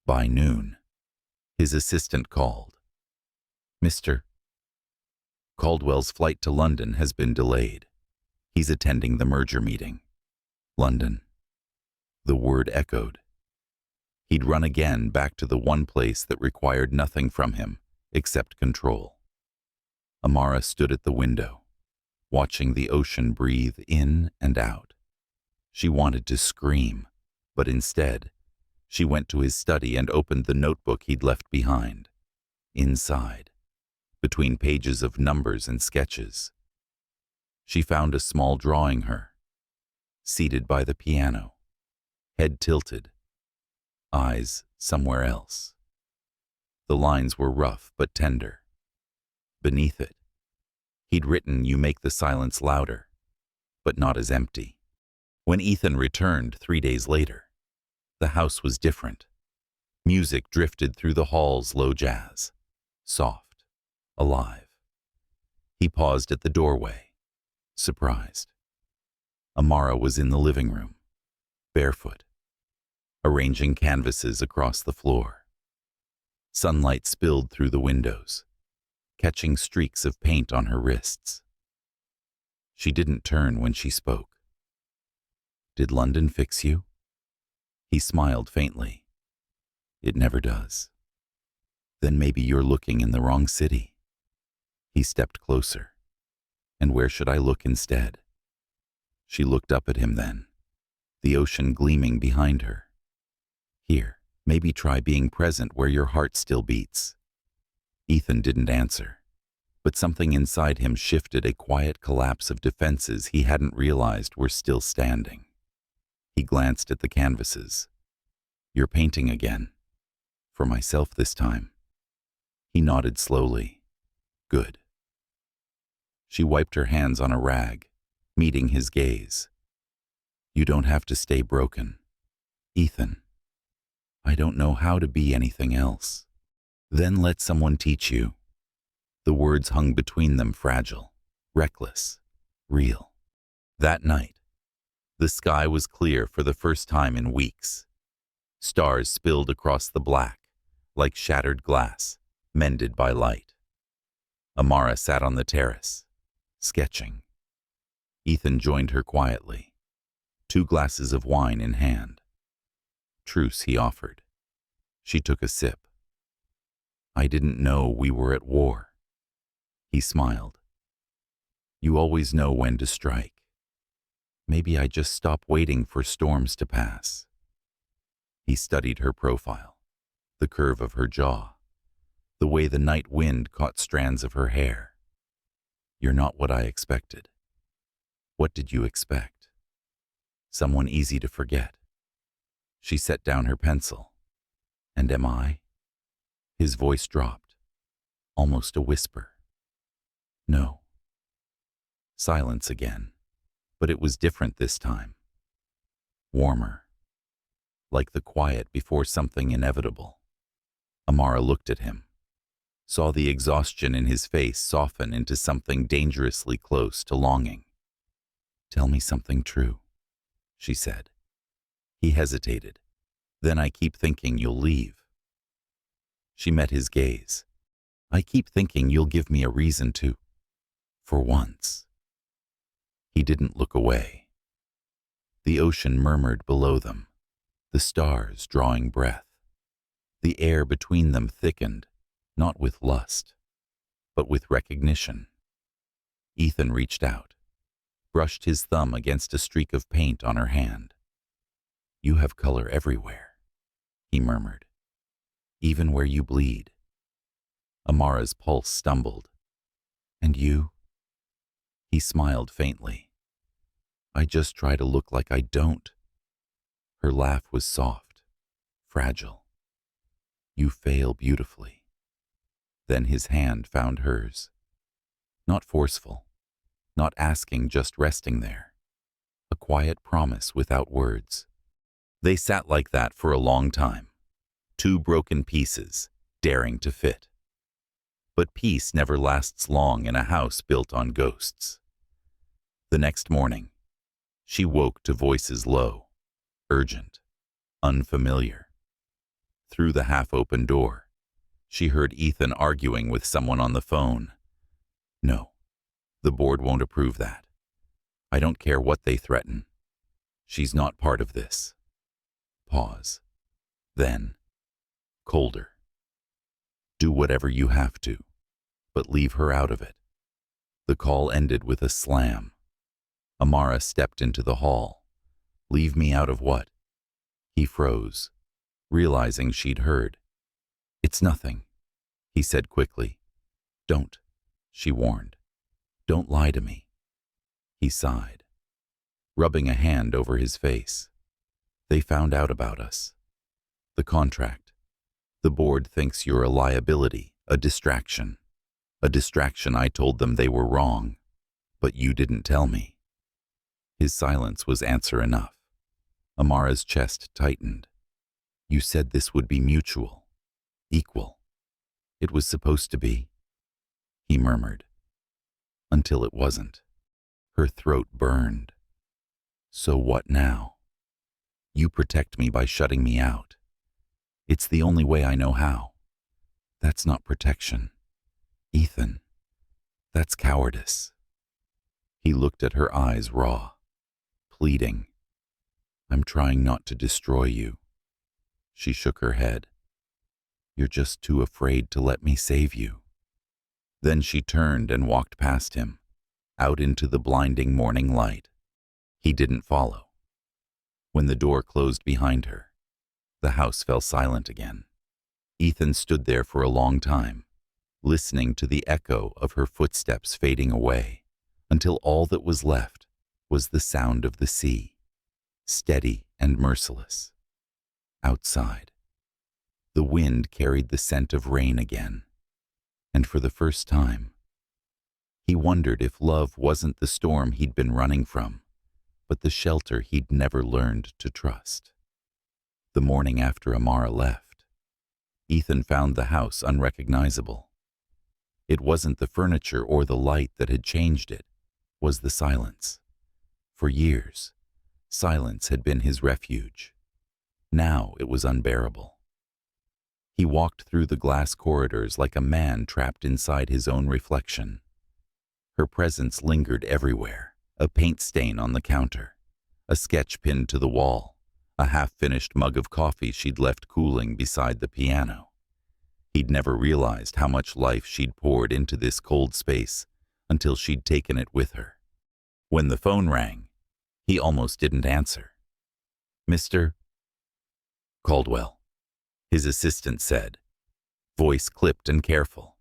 By noon, his assistant called. "Mr. Caldwell's flight to London has been delayed. He's attending the merger meeting." London. The word echoed. He'd run again back to the one place that required nothing from him except control. Amara stood at the window, watching the ocean breathe in and out. She wanted to scream, but instead, she went to his study and opened the notebook he'd left behind. Inside, between pages of numbers and sketches, she found a small drawing her, seated by the piano, head tilted, eyes somewhere else. The lines were rough but tender. Beneath it, he'd written, "You make the silence louder, but not as empty." When Ethan returned 3 days later, the house was different. Music drifted through the hall's low jazz, soft, alive. He paused at the doorway, surprised. Amara was in the living room, barefoot, arranging canvases across the floor. Sunlight spilled through the windows, catching streaks of paint on her wrists. She didn't turn when she spoke. "Did London fix you?" He smiled faintly. "It never does." "Then maybe you're looking in the wrong city." He stepped closer. "And where should I look instead?" She looked up at him then, the ocean gleaming behind her. "Here, maybe try being present where your heart still beats." Ethan didn't answer, but something inside him shifted, a quiet collapse of defenses he hadn't realized were still standing. He glanced at the canvases. "You're painting again. For myself this time." He nodded slowly. "Good." She wiped her hands on a rag, meeting his gaze. "You don't have to stay broken, Ethan. I don't know how to be anything else." "Then let someone teach you." The words hung between them, fragile, reckless, real. That night, the sky was clear for the first time in weeks. Stars spilled across the black, like shattered glass, mended by light. Amara sat on the terrace, sketching. Ethan joined her quietly, 2 glasses of wine in hand. "Truce," he offered. She took a sip. "I didn't know we were at war." He smiled. "You always know when to strike. Maybe I just stop waiting for storms to pass." He studied her profile, the curve of her jaw, the way the night wind caught strands of her hair. "You're not what I expected." "What did you expect?" "Someone easy to forget." She set down her pencil. "And am I?" His voice dropped, almost a whisper. "No." Silence again, but it was different this time. Warmer, like the quiet before something inevitable. Amara looked at him, saw the exhaustion in his face soften into something dangerously close to longing. "Tell me something true," she said. He hesitated. "Then I keep thinking you'll leave." She met his gaze. "I keep thinking you'll give me a reason to. For once." He didn't look away. The ocean murmured below them, the stars drawing breath. The air between them thickened, not with lust, but with recognition. Ethan reached out, brushed his thumb against a streak of paint on her hand. "You have color everywhere," he murmured, "even where you bleed." Amara's pulse stumbled. "And you?" He smiled faintly. "I just try to look like I don't." Her laugh was soft, fragile. "You fail beautifully." Then his hand found hers. Not forceful, not asking, just resting there. A quiet promise without words. They sat like that for a long time. Two broken pieces, daring to fit. But peace never lasts long in a house built on ghosts. The next morning, she woke to voices low, urgent, unfamiliar. Through the half-open door, she heard Ethan arguing with someone on the phone. "No, the board won't approve that. I don't care what they threaten. She's not part of this." Pause. Then, colder. "Do whatever you have to, but leave her out of it." The call ended with a slam. Amara stepped into the hall. "Leave me out of what?" He froze, realizing she'd heard. "It's nothing," he said quickly. "Don't," she warned. "Don't lie to me." He sighed, rubbing a hand over his face. "They found out about us. The contract. The board thinks you're a liability, a distraction. A distraction. I told them they were wrong, but you didn't tell me." His silence was answer enough. Amara's chest tightened. "You said this would be mutual, equal. It was supposed to be," he murmured. "Until it wasn't." Her throat burned. "So what now?" "You protect me by shutting me out. It's the only way I know how." "That's not protection, Ethan. That's cowardice." He looked at her eyes raw, pleading. "I'm trying not to destroy you." She shook her head. "You're just too afraid to let me save you." Then she turned and walked past him, out into the blinding morning light. He didn't follow. When the door closed behind her, the house fell silent again. Ethan stood there for a long time, listening to the echo of her footsteps fading away, until all that was left was the sound of the sea, steady and merciless. Outside, the wind carried the scent of rain again, and for the first time, he wondered if love wasn't the storm he'd been running from, but the shelter he'd never learned to trust. The morning after Amara left, Ethan found the house unrecognizable. It wasn't the furniture or the light that had changed it, was the silence. For years, silence had been his refuge. Now it was unbearable. He walked through the glass corridors like a man trapped inside his own reflection. Her presence lingered everywhere, a paint stain on the counter, a sketch pinned to the wall, a half-finished mug of coffee she'd left cooling beside the piano. He'd never realized how much life she'd poured into this cold space until she'd taken it with her. When the phone rang, he almost didn't answer. "Mr. Caldwell," his assistant said, voice clipped and careful.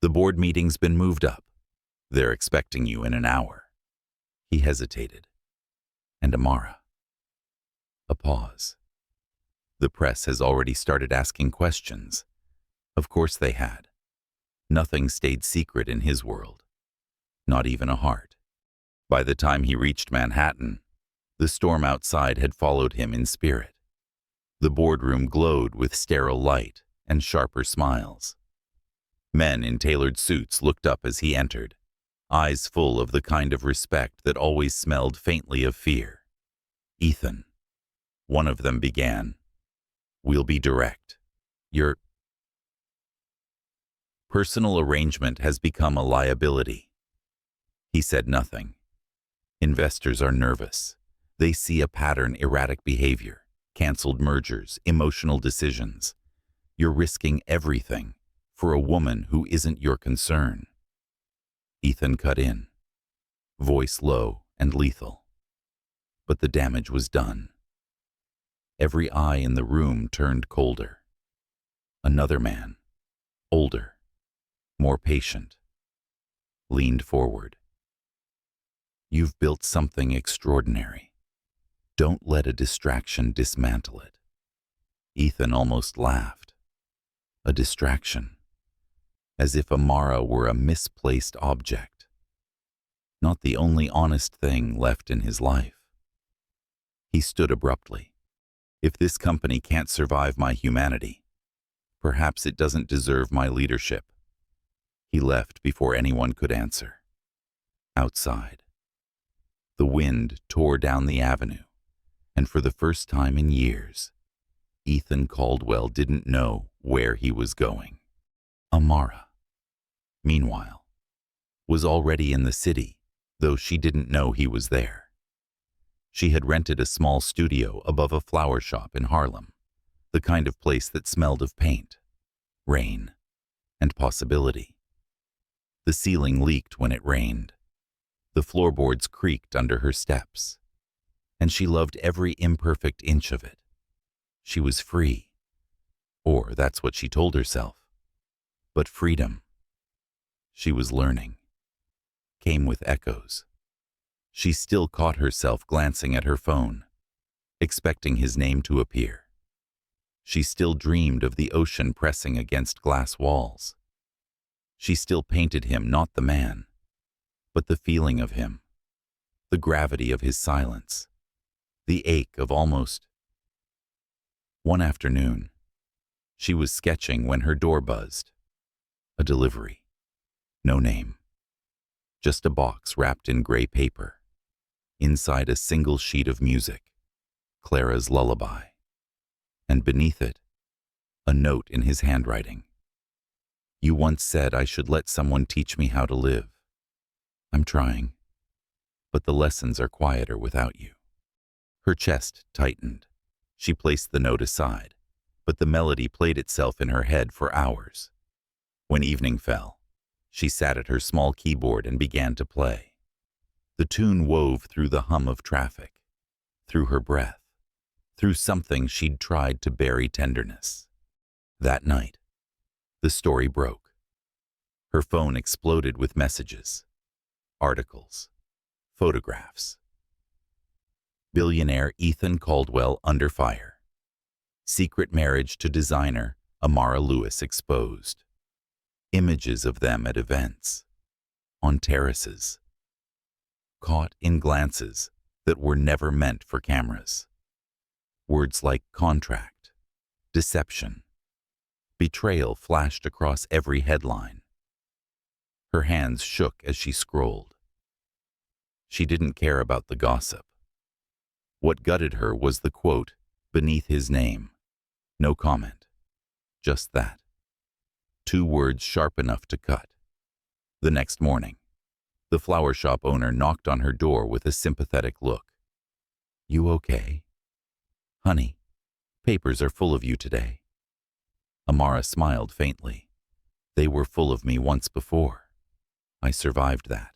"The board meeting's been moved up. They're expecting you in an hour." He hesitated. "And Amara?" A pause. "The press has already started asking questions." Of course they had. Nothing stayed secret in his world. Not even a heart. By the time he reached Manhattan, the storm outside had followed him in spirit. The boardroom glowed with sterile light and sharper smiles. Men in tailored suits looked up as he entered, eyes full of the kind of respect that always smelled faintly of fear. "Ethan," one of them began, "we'll be direct. Your personal arrangement has become a liability." He said nothing. Investors are nervous. They see a pattern: erratic behavior, canceled mergers, emotional decisions. You're risking everything for a woman who isn't your concern. Ethan cut in, voice low and lethal. But the damage was done. Every eye in the room turned colder. Another man, older, more patient, leaned forward. You've built something extraordinary. Don't let a distraction dismantle it. Ethan almost laughed. A distraction. As if Amara were a misplaced object. Not the only honest thing left in his life. He stood abruptly. If this company can't survive my humanity, perhaps it doesn't deserve my leadership. He left before anyone could answer. Outside, the wind tore down the avenue, and for the first time in years, Ethan Caldwell didn't know where he was going. Amara, meanwhile, was already in the city, though she didn't know he was there. She had rented a small studio above a flower shop in Harlem, the kind of place that smelled of paint, rain, and possibility. The ceiling leaked when it rained. The floorboards creaked under her steps, and she loved every imperfect inch of it. She was free, or that's what she told herself. But freedom, she was learning, came with echoes. She still caught herself glancing at her phone, expecting his name to appear. She still dreamed of the ocean pressing against glass walls. She still painted him not the man, but the feeling of him, the gravity of his silence, the ache of almost. One afternoon, she was sketching when her door buzzed. A delivery. No name. Just a box wrapped in gray paper. Inside a single sheet of music, Clara's lullaby. And beneath it, a note in his handwriting. You once said I should let someone teach me how to live. I'm trying, but the lessons are quieter without you. Her chest tightened. She placed the note aside, but the melody played itself in her head for hours. When evening fell, she sat at her small keyboard and began to play. The tune wove through the hum of traffic, through her breath, through something she'd tried to bury tenderness. That night, the story broke. Her phone exploded with messages, articles, photographs. Billionaire Ethan Caldwell under fire. Secret marriage to designer Amara Lewis exposed. Images of them at events, on terraces, caught in glances that were never meant for cameras. Words like contract, deception, betrayal flashed across every headline. Her hands shook as she scrolled. She didn't care about the gossip. What gutted her was the quote beneath his name. No comment. Just that. 2 words sharp enough to cut. The next morning, the flower shop owner knocked on her door with a sympathetic look. You okay? Honey, papers are full of you today. Amara smiled faintly. They were full of me once before. I survived that.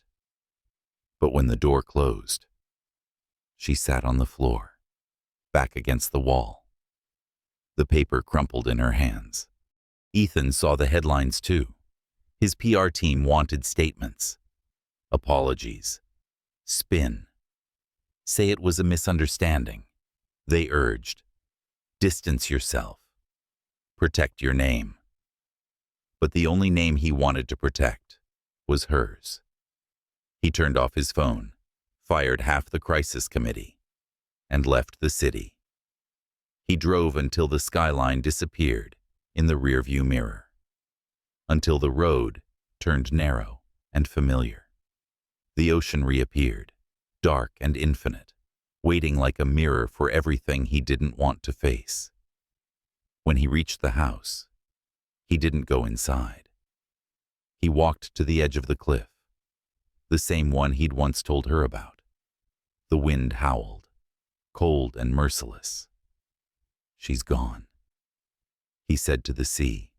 But when the door closed, she sat on the floor, back against the wall. The paper crumpled in her hands. Ethan saw the headlines too. His PR team wanted statements. Apologies. Spin. Say it was a misunderstanding. They urged. Distance yourself. Protect your name. But the only name he wanted to protect was hers. He turned off his phone, fired half the crisis committee, and left the city. He drove until the skyline disappeared in the rearview mirror, until the road turned narrow and familiar. The ocean reappeared, dark and infinite, waiting like a mirror for everything he didn't want to face. When he reached the house, he didn't go inside. He walked to the edge of the cliff, the same one he'd once told her about. The wind howled, cold and merciless. She's gone, he said to the sea,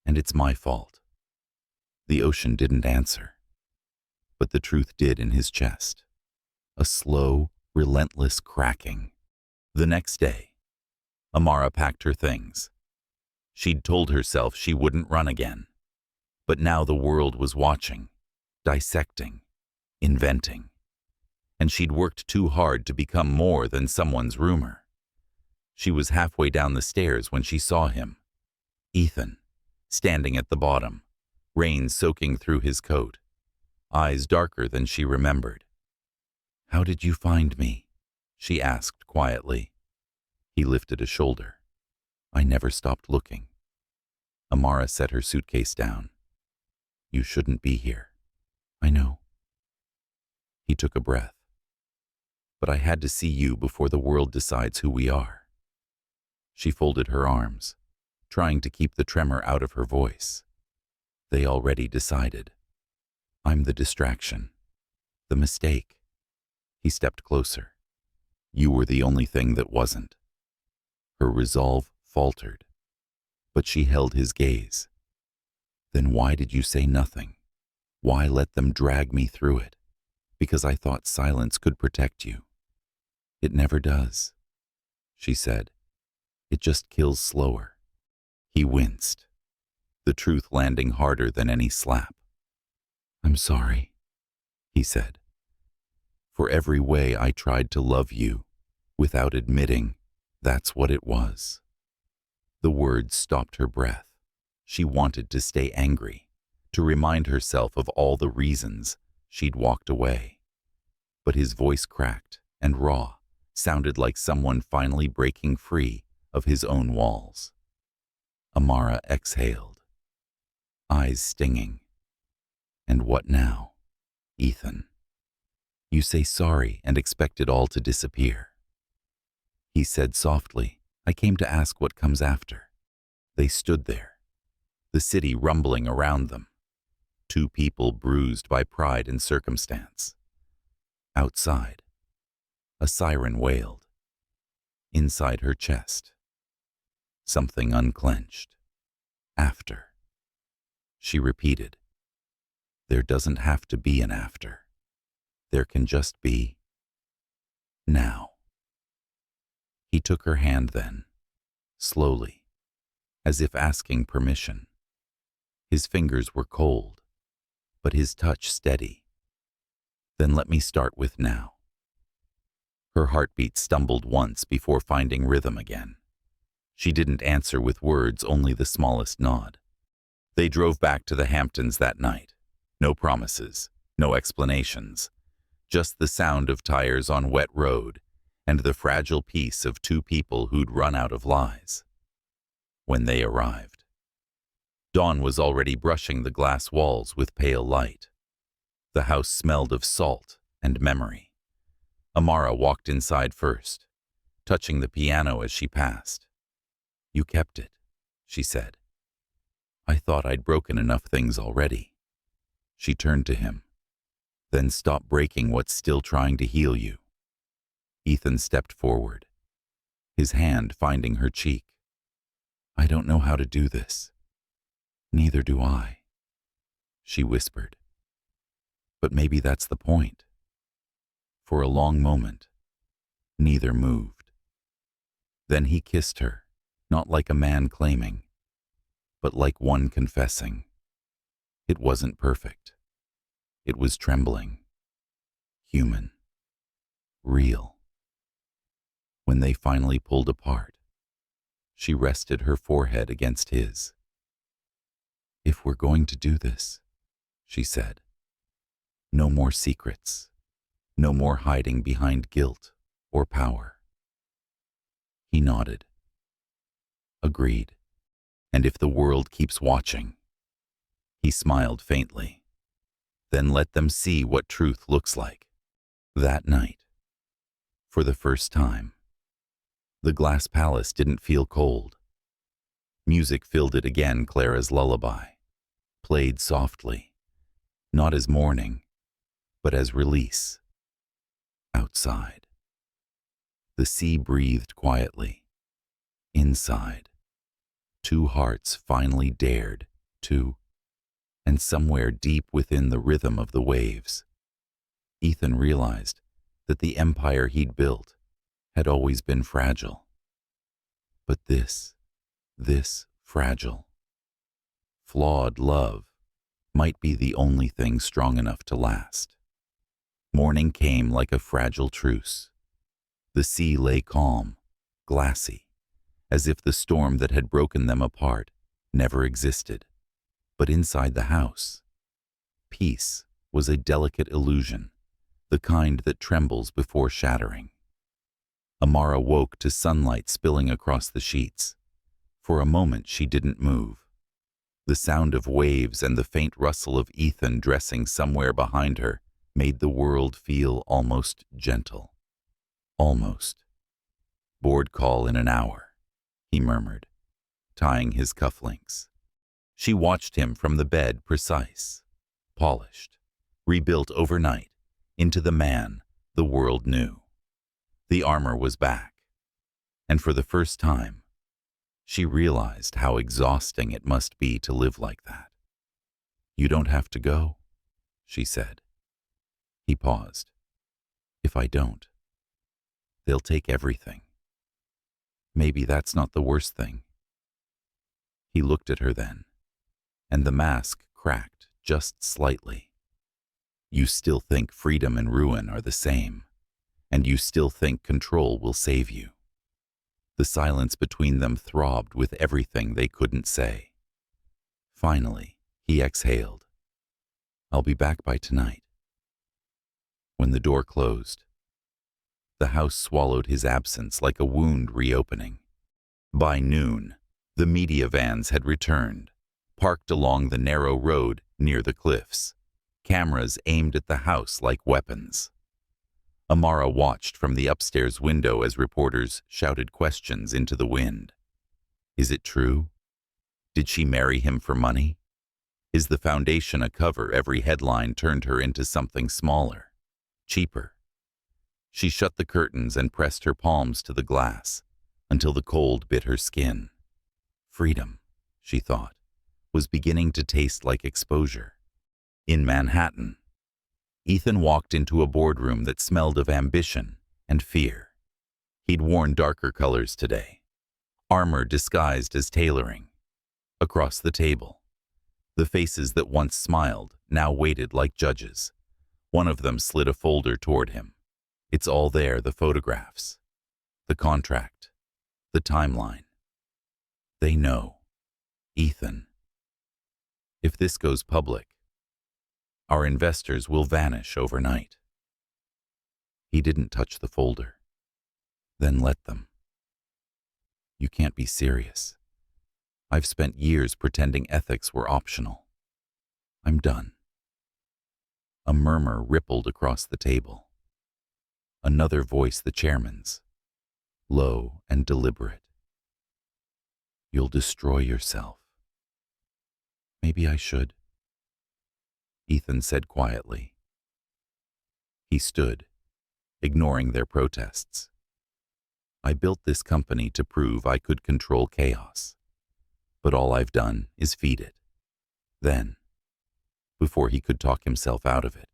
and it's my fault. The ocean didn't answer. but the truth did in his chest. A slow, relentless cracking. The next day, Amara packed her things. She'd told herself she wouldn't run again. But now the world was watching, dissecting, inventing. And she'd worked too hard to become more than someone's rumor. She was halfway down the stairs when she saw him. Ethan, standing at the bottom, rain soaking through his coat, eyes darker than she remembered. "How did you find me?" she asked quietly. He lifted a shoulder. "I never stopped looking." Amara set her suitcase down. "You shouldn't be here." "I know." He took a breath. "But I had to see you before the world decides who we are." She folded her arms, trying to keep the tremor out of her voice. "They already decided. I'm the distraction, the mistake." He stepped closer. "You were the only thing that wasn't." Her resolve faltered, but she held his gaze. "Then why did you say nothing? Why let them drag me through it? Because I thought silence could protect you." "It never does," she said. "It just kills slower." He winced, the truth landing harder than any slap. "I'm sorry," he said. "For every way I tried to love you, without admitting that's what it was." The words stopped her breath. She wanted to stay angry, to remind herself of all the reasons she'd walked away. But his voice cracked and raw, sounded like someone finally breaking free of his own walls. Amara exhaled, eyes stinging. "And what now, Ethan? You say sorry and expect it all to disappear." He said softly, "I came to ask what comes after." They stood there, the city rumbling around them, two people bruised by pride and circumstance. Outside, a siren wailed. Inside her chest, something unclenched. "After." She repeated, "There doesn't have to be an after. There can just be now." He took her hand then, slowly, as if asking permission. His fingers were cold, but his touch steady. "Then let me start with now." Her heartbeat stumbled once before finding rhythm again. She didn't answer with words, only the smallest nod. They drove back to the Hamptons that night. No promises, no explanations. Just the sound of tires on wet road and the fragile peace of two people who'd run out of lies. When they arrived, dawn was already brushing the glass walls with pale light. The house smelled of salt and memory. Amara walked inside first, touching the piano as she passed. "You kept it," she said. "I thought I'd broken enough things already." She turned to him. "Then stop breaking what's still trying to heal you." Ethan stepped forward, his hand finding her cheek. "I don't know how to do this." "Neither do I," she whispered. "But maybe that's the point." For a long moment, neither moved. Then he kissed her, not like a man claiming, but like one confessing. It wasn't perfect. It was trembling, human, real. When they finally pulled apart, she rested her forehead against his. "If we're going to do this," she said, "no more secrets, no more hiding behind guilt or power." He nodded. "Agreed. And if the world keeps watching," he smiled faintly, "then let them see what truth looks like." That night, for the first time, the glass palace didn't feel cold. Music filled it again, Clara's lullaby, played softly, not as mourning, but as release. Outside, the sea breathed quietly. Inside, two hearts finally dared to And somewhere deep within the rhythm of the waves, Ethan realized that the empire he'd built had always been fragile. But this fragile, flawed love might be the only thing strong enough to last. Morning came like a fragile truce. The sea lay calm, glassy, as if the storm that had broken them apart never existed. But inside the house, peace was a delicate illusion, the kind that trembles before shattering. Amara woke to sunlight spilling across the sheets. For a moment she didn't move. The sound of waves and the faint rustle of Ethan dressing somewhere behind her made the world feel almost gentle. Almost. "Board call in an hour," he murmured, tying his cufflinks. She watched him from the bed, precise, polished, rebuilt overnight into the man the world knew. The armor was back, and for the first time, she realized how exhausting it must be to live like that. "You don't have to go," she said. He paused. "If I don't, they'll take everything. Maybe that's not the worst thing." He looked at her then, and the mask cracked just slightly. "You still think freedom and ruin are the same, and you still think control will save you." The silence between them throbbed with everything they couldn't say. Finally, he exhaled. "I'll be back by tonight." When the door closed, the house swallowed his absence like a wound reopening. By noon, the media vans had returned, parked along the narrow road near the cliffs, cameras aimed at the house like weapons. Amara watched from the upstairs window as reporters shouted questions into the wind. Is it true? Did she marry him for money? Is the foundation a cover? Every headline turned her into something smaller, cheaper. She shut the curtains and pressed her palms to the glass until the cold bit her skin. Freedom, she thought, was beginning to taste like exposure. In Manhattan, Ethan walked into a boardroom that smelled of ambition and fear. He'd worn darker colors today, armor disguised as tailoring. Across the table, the faces that once smiled now waited like judges. One of them slid a folder toward him. It's all there, the photographs, the contract, the timeline. They know. Ethan. If this goes public, our investors will vanish overnight. He didn't touch the folder. Then let them. You can't be serious. I've spent years pretending ethics were optional. I'm done. A murmur rippled across the table. Another voice, the chairman's, low and deliberate. You'll destroy yourself. Maybe I should, Ethan said quietly. He stood, ignoring their protests. I built this company to prove I could control chaos, but all I've done is feed it. Then, before he could talk himself out of it,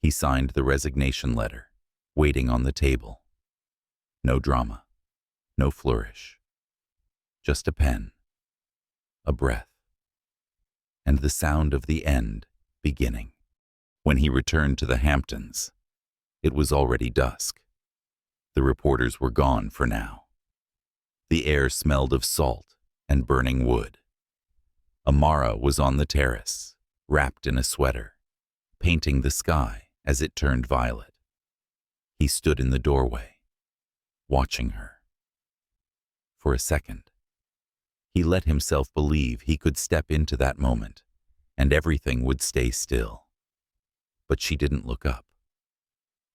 he signed the resignation letter, waiting on the table. No drama, no flourish. Just a pen, a breath, and the sound of the end beginning. When he returned to the Hamptons, it was already dusk. The reporters were gone for now. The air smelled of salt and burning wood. Amara was on the terrace, wrapped in a sweater, painting the sky as it turned violet. He stood in the doorway, watching her. For a second, he let himself believe he could step into that moment and everything would stay still. But she didn't look up.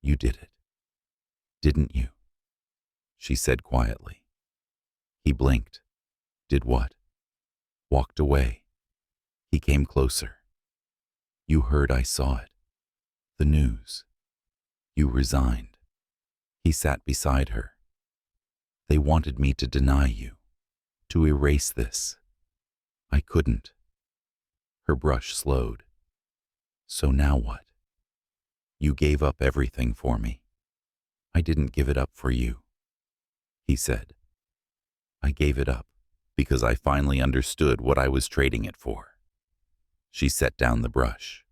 You did it, didn't you? She said quietly. He blinked. Did what? Walked away. He came closer. You heard I saw it. The news. You resigned. He sat beside her. They wanted me to deny you, to erase this. I couldn't. Her brush slowed. So now what? You gave up everything for me. I didn't give it up for you, he said. I gave it up because I finally understood what I was trading it for. She set down the brush,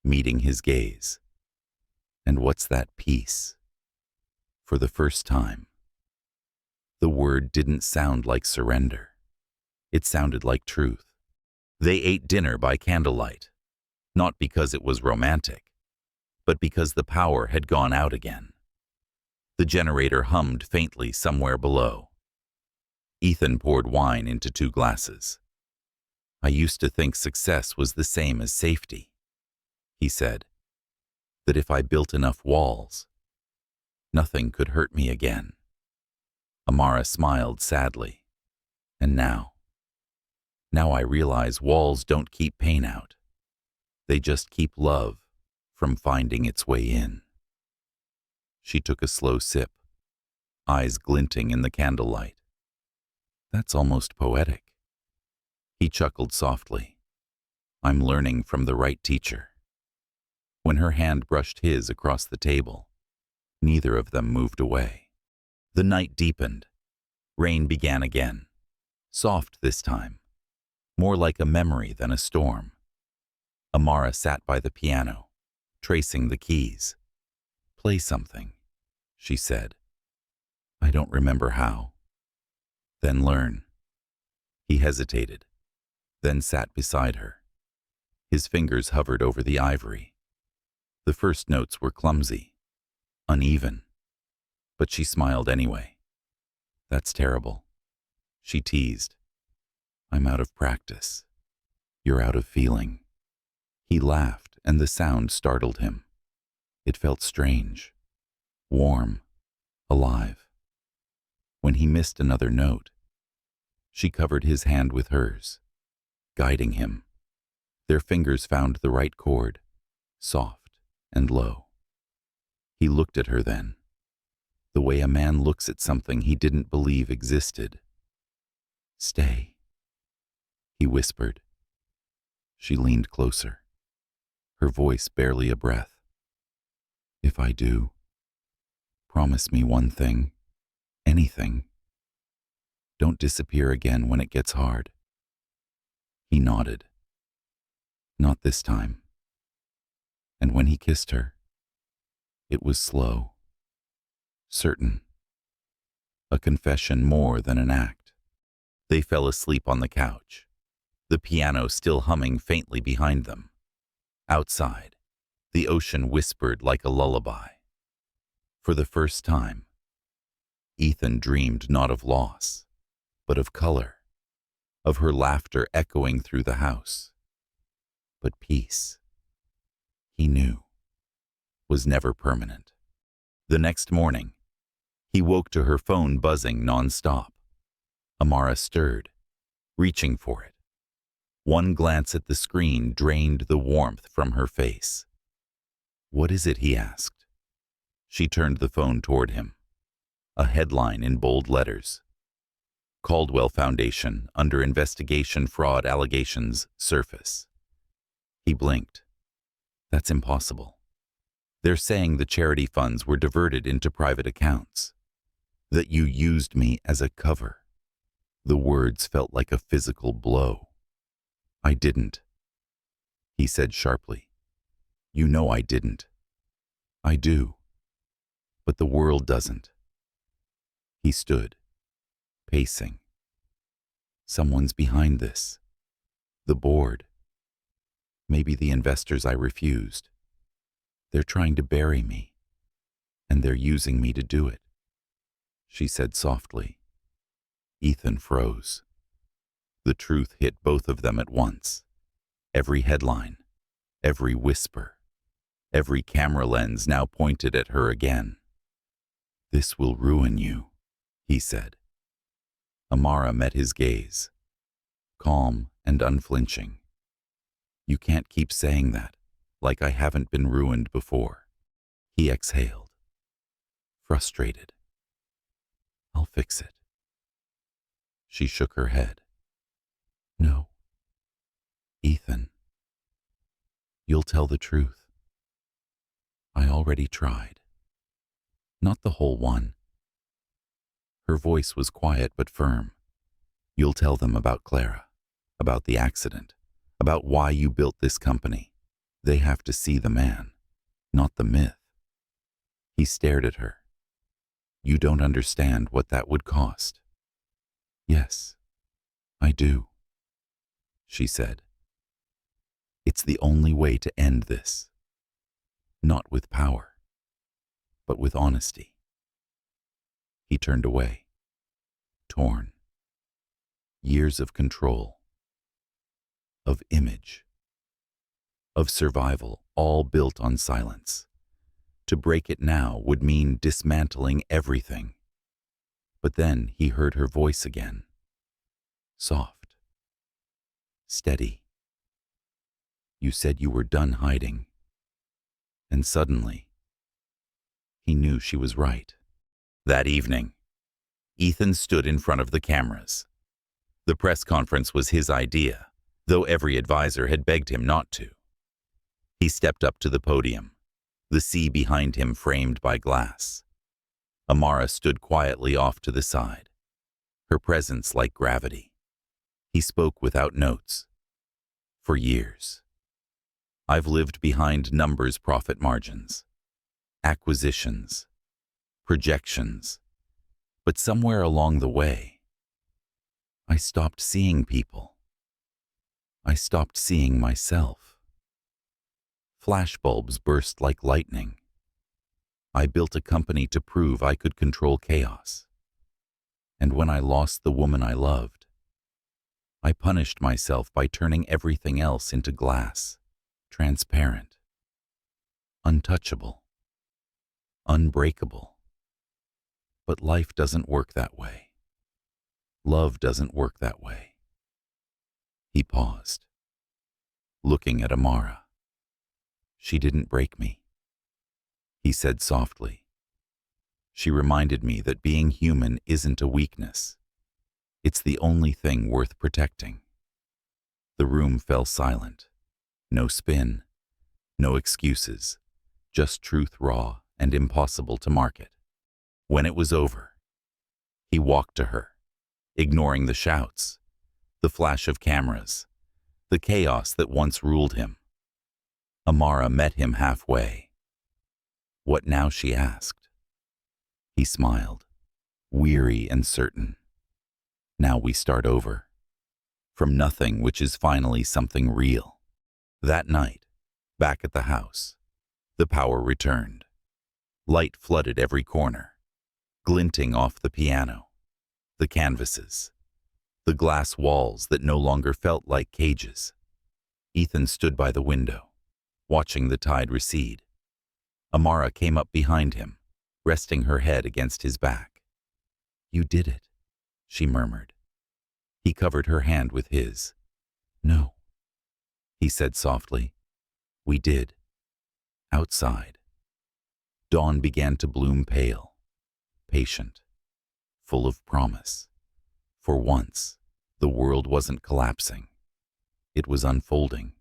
meeting his gaze. And what's that peace? For the first time, the word didn't sound like surrender. It sounded like truth. They ate dinner by candlelight, not because it was romantic, but because the power had gone out again. The generator hummed faintly somewhere below. Ethan poured wine into 2 glasses. I used to think success was the same as safety, he said, that if I built enough walls, nothing could hurt me again. Amara smiled sadly. And now I realize walls don't keep pain out. They just keep love from finding its way in. She took a slow sip, eyes glinting in the candlelight. That's almost poetic. He chuckled softly. I'm learning from the right teacher. When her hand brushed his across the table, neither of them moved away. The night deepened. Rain began again. Soft this time, more like a memory than a storm. Amara sat by the piano, tracing the keys. Play something, she said. I don't remember how. Then learn. He hesitated, then sat beside her. His fingers hovered over the ivory. The first notes were clumsy, uneven, but she smiled anyway. That's terrible, she teased. I'm out of practice. You're out of feeling. He laughed, and the sound startled him. It felt strange, warm, alive. When he missed another note, she covered his hand with hers, guiding him. Their fingers found the right chord, soft and low. He looked at her then, the way a man looks at something he didn't believe existed. Stay, he whispered. She leaned closer, her voice barely a breath. If I do, promise me one thing, anything. Don't disappear again when it gets hard. He nodded. Not this time. And when he kissed her, it was slow, certain, a confession more than an act. They fell asleep on the couch, the piano still humming faintly behind them. Outside, the ocean whispered like a lullaby. For the first time, Ethan dreamed not of loss, but of color, of her laughter echoing through the house. But peace, he knew, was never permanent. The next morning, he woke to her phone buzzing nonstop. Amara stirred, reaching for it. One glance at the screen drained the warmth from her face. What is it? He asked. She turned the phone toward him. A headline in bold letters. Caldwell Foundation under investigation, fraud allegations surface. He blinked. That's impossible. They're saying the charity funds were diverted into private accounts. That you used me as a cover. The words felt like a physical blow. I didn't, he said sharply. You know I didn't. I do. But the world doesn't. He stood, pacing. Someone's behind this. The board. Maybe the investors I refused. They're trying to bury me, and they're using me to do it, she said softly. Ethan froze. The truth hit both of them at once. Every headline, every whisper, every camera lens now pointed at her again. This will ruin you, he said. Amara met his gaze, calm and unflinching. You can't keep saying that, like I haven't been ruined before. He exhaled, frustrated. I'll fix it. She shook her head. No. Ethan, You'll tell the truth. I already tried. Not the whole one. Her voice was quiet but firm. You'll tell them about Clara, about the accident, about why you built this company. They have to see the man, not the myth. He stared at her. You don't understand what that would cost. Yes, I do, she said. It's the only way to end this. Not with power, but with honesty. He turned away, torn. Years of control, of image, of survival, all built on silence. To break it now would mean dismantling everything. But then he heard her voice again. Soft. Steady. You said you were done hiding. And suddenly, he knew she was right. That evening, Ethan stood in front of the cameras. The press conference was his idea, though every advisor had begged him not to. He stepped up to the podium, the sea behind him framed by glass. Amara stood quietly off to the side, her presence like gravity. He spoke without notes. For years, I've lived behind numbers, profit margins, acquisitions, projections, but somewhere along the way, I stopped seeing people. I stopped seeing myself. Flashbulbs burst like lightning. I built a company to prove I could control chaos. And when I lost the woman I loved, I punished myself by turning everything else into glass, transparent, untouchable, unbreakable. But life doesn't work that way. Love doesn't work that way. He paused, looking at Amara. She didn't break me, he said softly. She reminded me that being human isn't a weakness. It's the only thing worth protecting. The room fell silent. No spin, no excuses, just truth raw and impossible to market. When it was over, he walked to her, ignoring the shouts, the flash of cameras, the chaos that once ruled him. Amara met him halfway. What now, she asked. He smiled, weary and certain. Now we start over. From nothing, which is finally something real. That night, back at the house, the power returned. Light flooded every corner, glinting off the piano, the canvases, the glass walls that no longer felt like cages. Ethan stood by the window, watching the tide recede. Amara came up behind him, resting her head against his back. You did it, she murmured. He covered her hand with his. No, he said softly. We did. Outside. Dawn began to bloom pale, patient, full of promise. For once, the world wasn't collapsing. It was unfolding.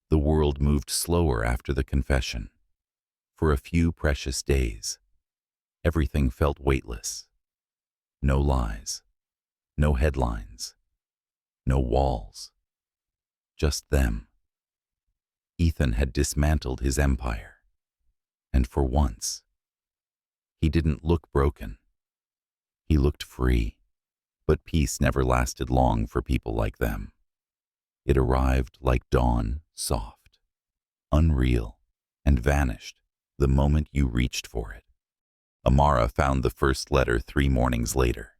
The world moved slower after the confession. For a few precious days, everything felt weightless. No lies, no headlines, no walls. Just them. Ethan had dismantled his empire. And for once, he didn't look broken. He looked free. But peace never lasted long for people like them. It arrived like dawn, soft, unreal, and vanished the moment you reached for it. Amara found the first letter 3 mornings later.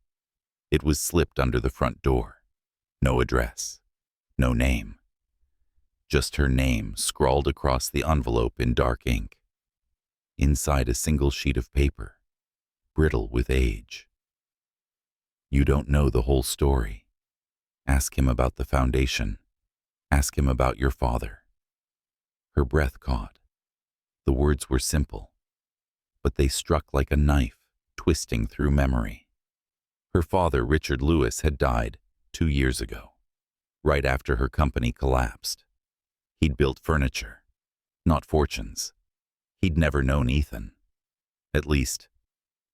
It was slipped under the front door. No address, no name. Just her name scrawled across the envelope in dark ink. Inside a single sheet of paper, brittle with age. You don't know the whole story. Ask him about the foundation. Ask him about your father. Her breath caught. The words were simple, but they struck like a knife, twisting through memory. Her father, Richard Lewis, had died 2 years ago, right after her company collapsed. He'd built furniture, not fortunes. He'd never known Ethan. At least,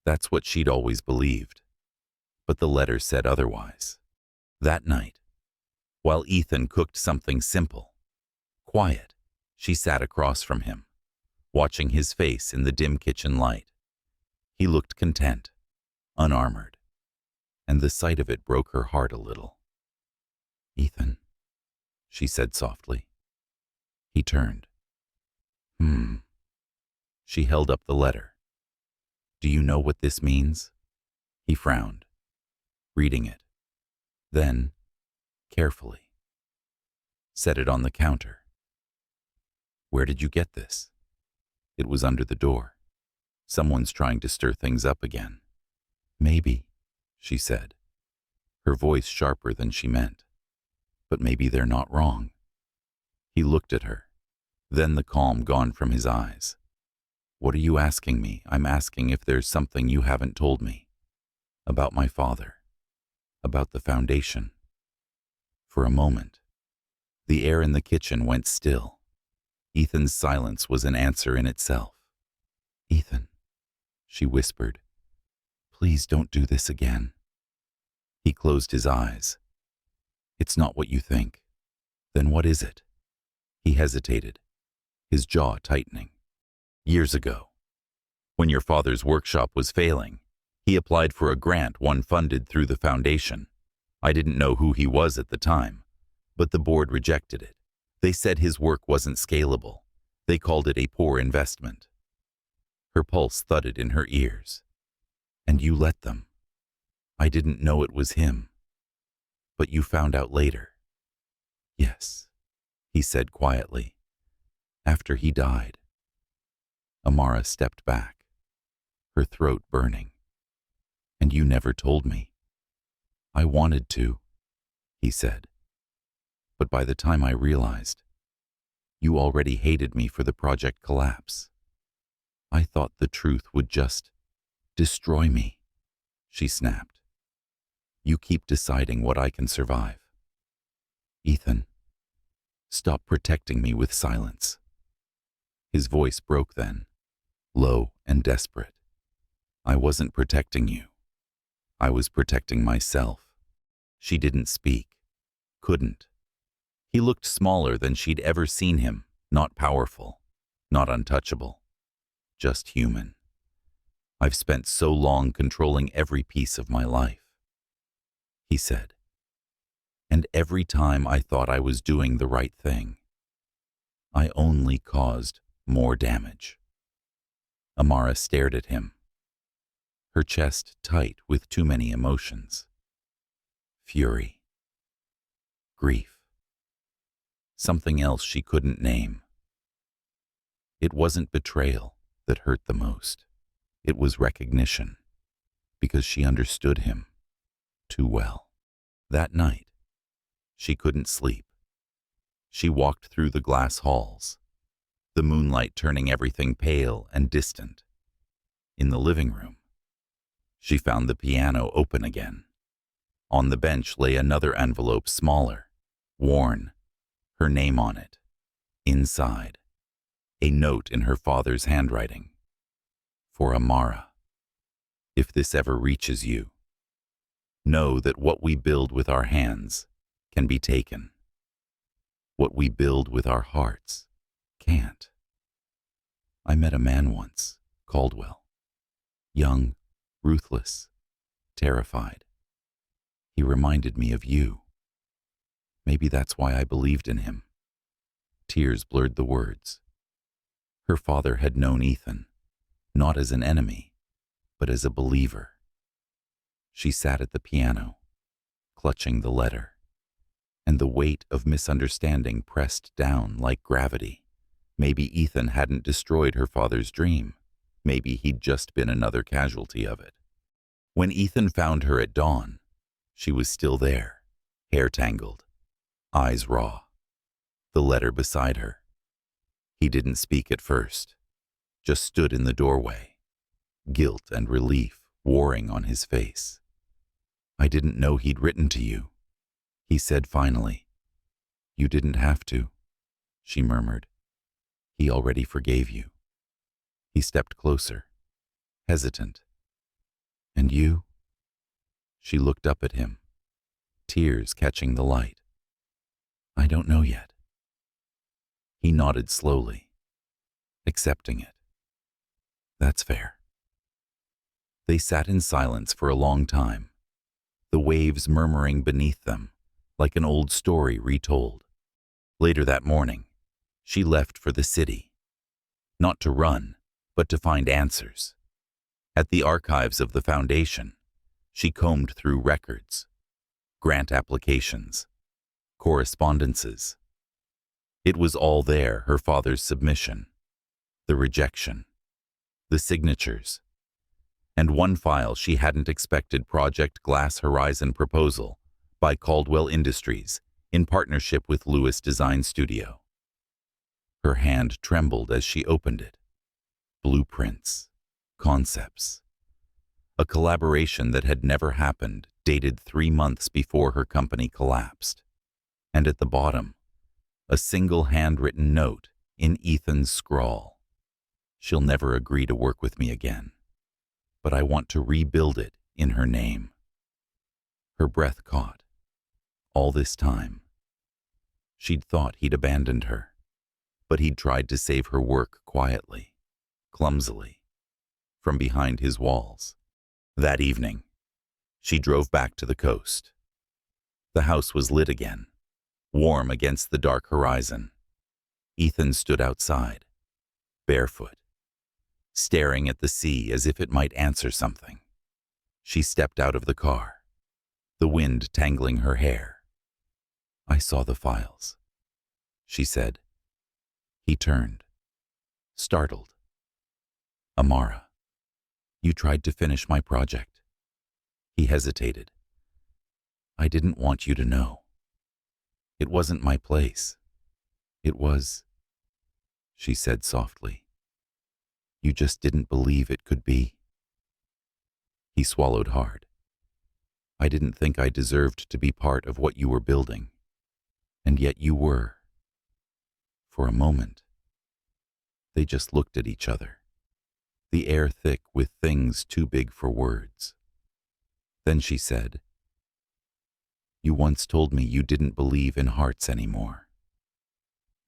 that's what she'd always believed. But the letter said otherwise. That night, while Ethan cooked something simple, quiet, she sat across from him, watching his face in the dim kitchen light. He looked content, unarmored, and the sight of it broke her heart a little. "Ethan," she said softly. He turned. She held up the letter. "Do you know what this means?" He frowned, reading it. Then, carefully, set it on the counter. "Where did you get this?" It was under the door. "Someone's trying to stir things up again." "Maybe," she said, her voice sharper than she meant. "But maybe they're not wrong." He looked at her, then the calm gone from his eyes. "What are you asking me?" "I'm asking if there's something you haven't told me. About my father. About the foundation." For a moment, the air in the kitchen went still. Ethan's silence was an answer in itself. "Ethan," she whispered, "please don't do this again." He closed his eyes. "It's not what you think." "Then what is it?" He hesitated, his jaw tightening. "Years ago, when your father's workshop was failing, he applied for a grant one funded through the foundation. I didn't know who he was at the time, but the board rejected it. They said his work wasn't scalable. They called it a poor investment." Her pulse thudded in her ears. "And you let them?" "I didn't know it was him." "But you found out later." "Yes," he said quietly. "After he died." Amara stepped back, her throat burning. "And you never told me." "I wanted to," he said. "But by the time I realized, you already hated me for the project collapse. I thought the truth would just destroy me," she snapped. "You keep deciding what I can survive. Ethan, stop protecting me with silence." His voice broke then, low and desperate. "I wasn't protecting you. I was protecting myself." She didn't speak, couldn't. He looked smaller than she'd ever seen him, not powerful, not untouchable, just human. "I've spent so long controlling every piece of my life," he said. "And every time I thought I was doing the right thing, I only caused more damage." Amara stared at him, her chest tight with too many emotions. Fury, grief, something else she couldn't name. It wasn't betrayal that hurt the most. It was recognition, because she understood him too well. That night, she couldn't sleep. She walked through the glass halls, the moonlight turning everything pale and distant. In the living room, she found the piano open again. On the bench lay another envelope, smaller, worn, her name on it. Inside, a note in her father's handwriting. "For Amara, if this ever reaches you, know that what we build with our hands can be taken. What we build with our hearts can't." "I met a man once, Caldwell. Young, ruthless, terrified. He reminded me of you. Maybe that's why I believed in him." Tears blurred the words. Her father had known Ethan, not as an enemy, but as a believer. She sat at the piano, clutching the letter, and the weight of misunderstanding pressed down like gravity. Maybe Ethan hadn't destroyed her father's dream. Maybe he'd just been another casualty of it. When Ethan found her at dawn, she was still there, hair tangled, eyes raw, the letter beside her. He didn't speak at first, just stood in the doorway, guilt and relief warring on his face. "I didn't know he'd written to you," he said finally. "You didn't have to." she murmured. He already forgave you. He stepped closer, hesitant. And you? She looked up at him, tears catching the light. I don't know yet. He nodded slowly, accepting it. That's fair. They sat in silence for a long time, the waves murmuring beneath them, like an old story retold. Later that morning, she left for the city, not to run, but to find answers. At the archives of the foundation, she combed through records, grant applications, correspondences. It was all there, her father's submission, the rejection, the signatures, and one file she hadn't expected: Project Glass Horizon proposal by Caldwell Industries in partnership with Lewis Design Studio. Her hand trembled as she opened it. Blueprints, concepts. A collaboration that had never happened, dated 3 months before her company collapsed. And at the bottom, a single handwritten note in Ethan's scrawl. She'll never agree to work with me again, but I want to rebuild it in her name. Her breath caught. All this time, she'd thought he'd abandoned her, but he'd tried to save her work quietly, clumsily, from behind his walls. That evening, she drove back to the coast. The house was lit again, warm against the dark horizon. Ethan stood outside, barefoot, staring at the sea as if it might answer something. She stepped out of the car, the wind tangling her hair. I saw the files, she said. He turned, startled. Amara, you tried to finish my project. He hesitated. I didn't want you to know. It wasn't my place. It was, she said softly. You just didn't believe it could be. He swallowed hard. I didn't think I deserved to be part of what you were building, and yet you were. For a moment, they just looked at each other, the air thick with things too big for words. Then she said, You once told me you didn't believe in hearts anymore.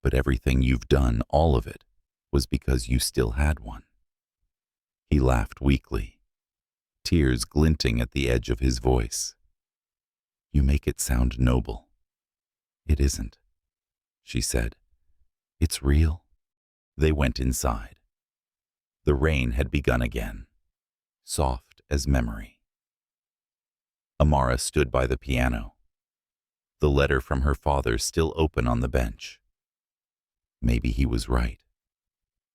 But everything you've done, all of it, was because you still had one. He laughed weakly, tears glinting at the edge of his voice. You make it sound noble. It isn't, she said. It's real. They went inside. The rain had begun again, soft as memory. Amara stood by the piano, the letter from her father still open on the bench. Maybe he was right,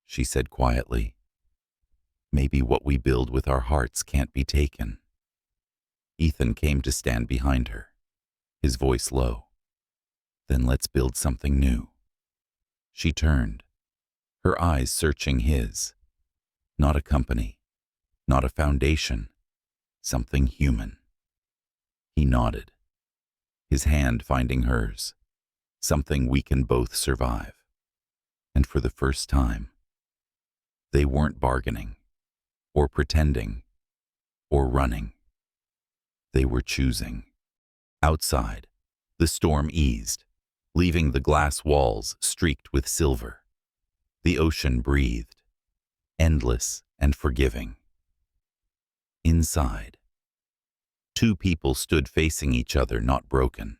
she said quietly. Maybe what we build with our hearts can't be taken. Ethan came to stand behind her, his voice low. Then let's build something new. She turned, her eyes searching his. Not a company, not a foundation, something human. He nodded, his hand finding hers, something we can both survive. And for the first time, they weren't bargaining, or pretending, or running. They were choosing. Outside, the storm eased, leaving the glass walls streaked with silver. The ocean breathed, endless and forgiving. Inside, two people stood facing each other, not broken,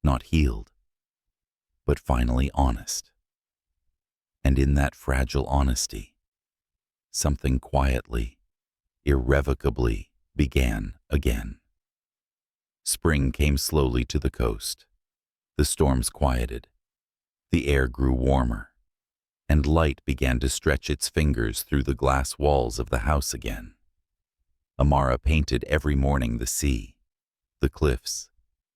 not healed, but finally honest. And in that fragile honesty, something quietly, irrevocably began again. Spring came slowly to the coast. The storms quieted. The air grew warmer, and light began to stretch its fingers through the glass walls of the house again. Amara painted every morning the sea, the cliffs,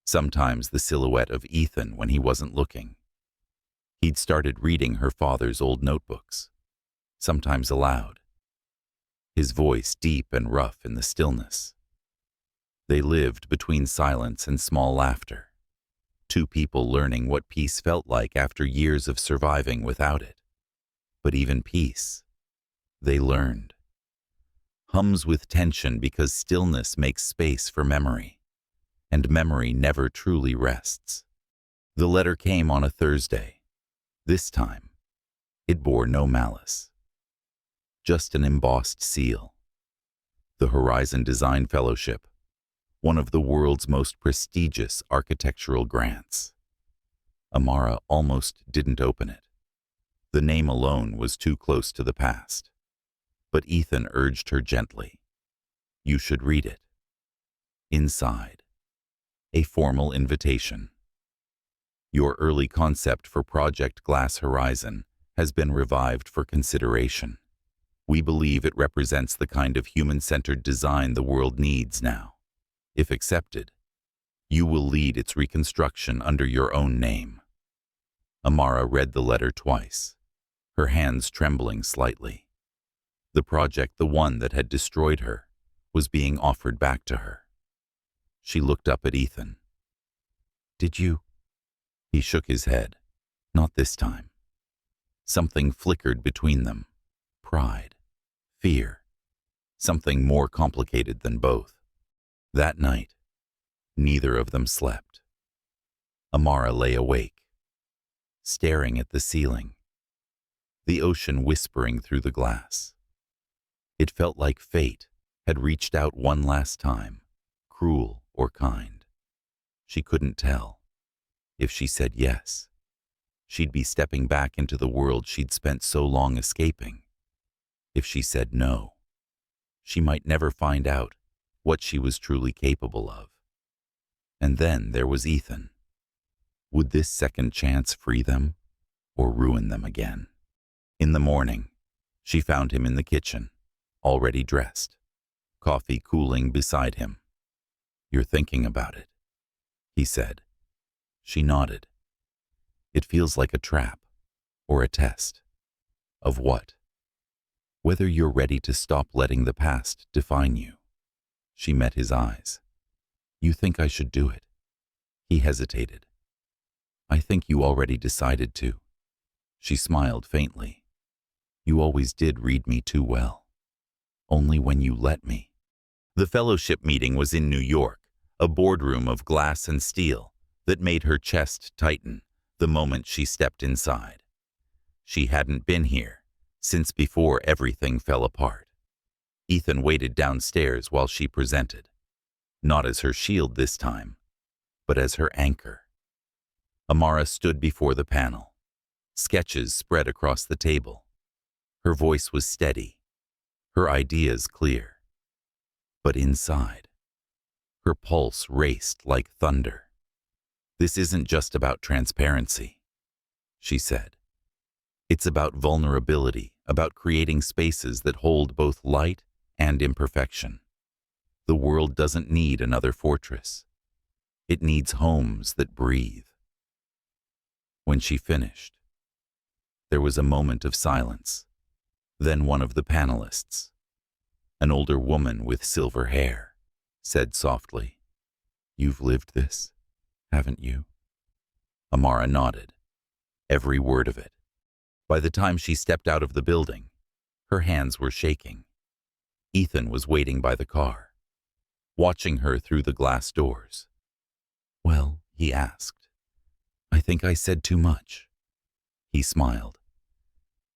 sometimes the silhouette of Ethan when he wasn't looking. He'd started reading her father's old notebooks, sometimes aloud, his voice deep and rough in the stillness. They lived between silence and small laughter, Two people learning what peace felt like after years of surviving without it. But even peace, they learned, hums with tension because stillness makes space for memory, and memory never truly rests. The letter came on a Thursday. This time, it bore no malice, just an embossed seal. The Horizon Design Fellowship, one of the world's most prestigious architectural grants. Amara almost didn't open it. The name alone was too close to the past. But Ethan urged her gently. You should read it. Inside, a formal invitation. Your early concept for Project Glass Horizon has been revived for consideration. We believe it represents the kind of human-centered design the world needs now. If accepted, you will lead its reconstruction under your own name. Amara read the letter twice, her hands trembling slightly. The project, the one that had destroyed her, was being offered back to her. She looked up at Ethan. Did you? He shook his head. Not this time. Something flickered between them. Pride. Fear. Something more complicated than both. That night, neither of them slept. Amara lay awake, staring at the ceiling, the ocean whispering through the glass. It felt like fate had reached out one last time, cruel or kind. She couldn't tell. If she said yes, she'd be stepping back into the world she'd spent so long escaping. If she said no, she might never find out what she was truly capable of. And then there was Ethan. Would this second chance free them or ruin them again? In the morning, she found him in the kitchen, already dressed, coffee cooling beside him. You're thinking about it, he said. She nodded. It feels like a trap or a test. Of what? Whether you're ready to stop letting the past define you. She met his eyes. You think I should do it? He hesitated. I think you already decided to. She smiled faintly. You always did read me too well. Only when you let me. The fellowship meeting was in New York, a boardroom of glass and steel that made her chest tighten the moment she stepped inside. She hadn't been here since before everything fell apart. Ethan waited downstairs while she presented, not as her shield this time, but as her anchor. Amara stood before the panel, sketches spread across the table. Her voice was steady, her ideas clear. But inside, her pulse raced like thunder. This isn't just about transparency, she said. It's about vulnerability, about creating spaces that hold both light and imperfection. The world doesn't need another fortress. It needs homes that breathe. When she finished, there was a moment of silence. Then one of the panelists, an older woman with silver hair, said softly, You've lived this, haven't you? Amara nodded, every word of it. By the time she stepped out of the building, her hands were shaking. Ethan was waiting by the car, watching her through the glass doors. Well, he asked, I think I said too much. He smiled.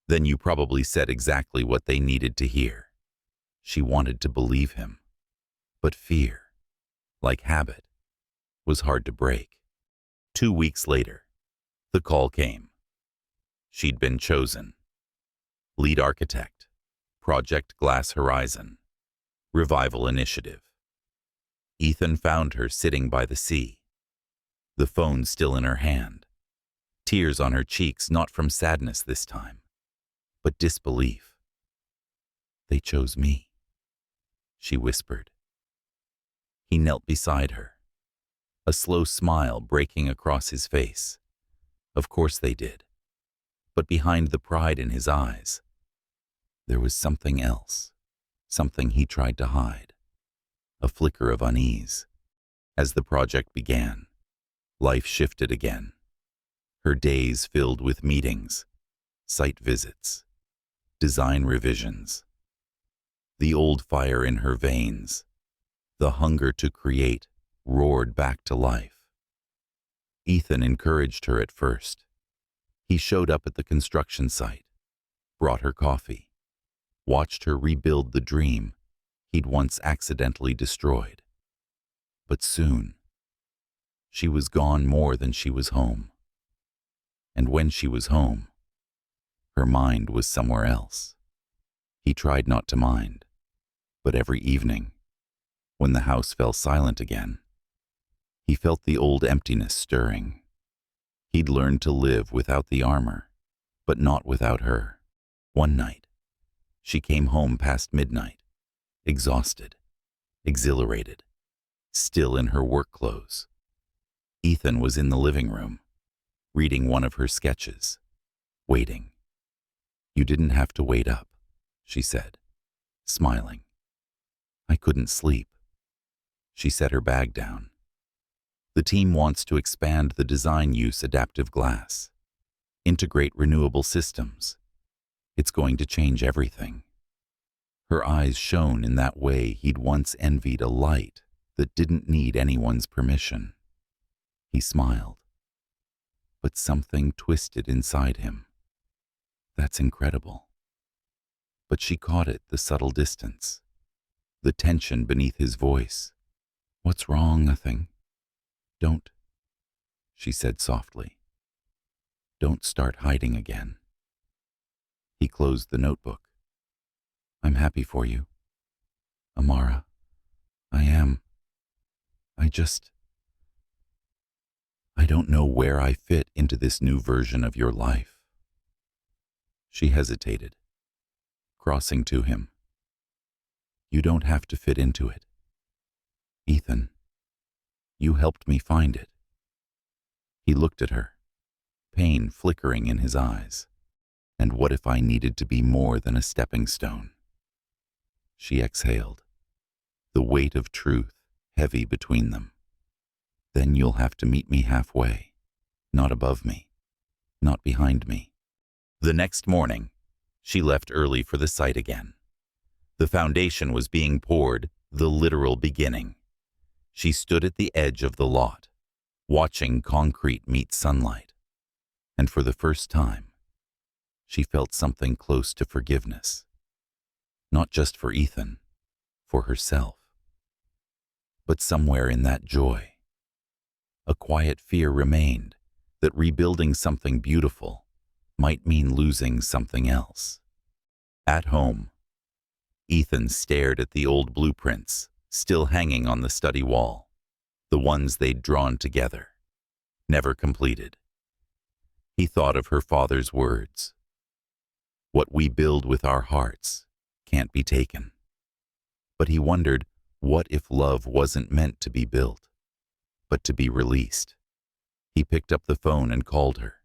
Then you probably said exactly what they needed to hear. She wanted to believe him. But fear, like habit, was hard to break. 2 weeks later, the call came. She'd been chosen. Lead architect, Project Glass Horizon, Revival Initiative. Ethan found her sitting by the sea, the phone still in her hand, tears on her cheeks, not from sadness this time, but disbelief. They chose me, she whispered. He knelt beside her, a slow smile breaking across his face. Of course they did. But behind the pride in his eyes, there was something else, something he tried to hide, a flicker of unease. As the project began, Life shifted again. Her days filled with meetings, site visits, design revisions. The old fire in her veins, the hunger to create, roared back to life. Ethan encouraged her at first. He showed up at the construction site, brought her coffee, watched her rebuild the dream he'd once accidentally destroyed. But soon, she was gone more than she was home. And when she was home, her mind was somewhere else. He tried not to mind, but every evening, when the house fell silent again, he felt the old emptiness stirring. He'd learned to live without the armor, but not without her. One night, she came home past midnight, exhausted, exhilarated, still in her work clothes. Ethan was in the living room, reading one of her sketches, waiting. "You didn't have to wait up," she said, smiling. "I couldn't sleep." She set her bag down. "The team wants to expand the design-use adaptive glass, integrate renewable systems. It's going to change everything." Her eyes shone in that way he'd once envied, a light that didn't need anyone's permission. He smiled, but something twisted inside him. "That's incredible." But she caught it, the subtle distance, the tension beneath his voice. "What's wrong?" "Nothing." "Don't," she said softly. "Don't start hiding again." He closed the notebook. "I'm happy for you, Amara. I am. I don't know where I fit into this new version of your life." She hesitated, crossing to him. "You don't have to fit into it, Ethan. You helped me find it." He looked at her, pain flickering in his eyes. "And what if I needed to be more than a stepping stone?" She exhaled, the weight of truth heavy between them. "Then you'll have to meet me halfway, not above me, not behind me." The next morning, she left early for the site again. The foundation was being poured, the literal beginning. She stood at the edge of the lot, watching concrete meet sunlight. And for the first time, she felt something close to forgiveness. Not just for Ethan, for herself. But somewhere in that joy, a quiet fear remained that rebuilding something beautiful might mean losing something else. At home, Ethan stared at the old blueprints still hanging on the study wall, the ones they'd drawn together, never completed. He thought of her father's words, "What we build with our hearts can't be taken." But he wondered, what if love wasn't meant to be built, but to be released? He picked up the phone and called her,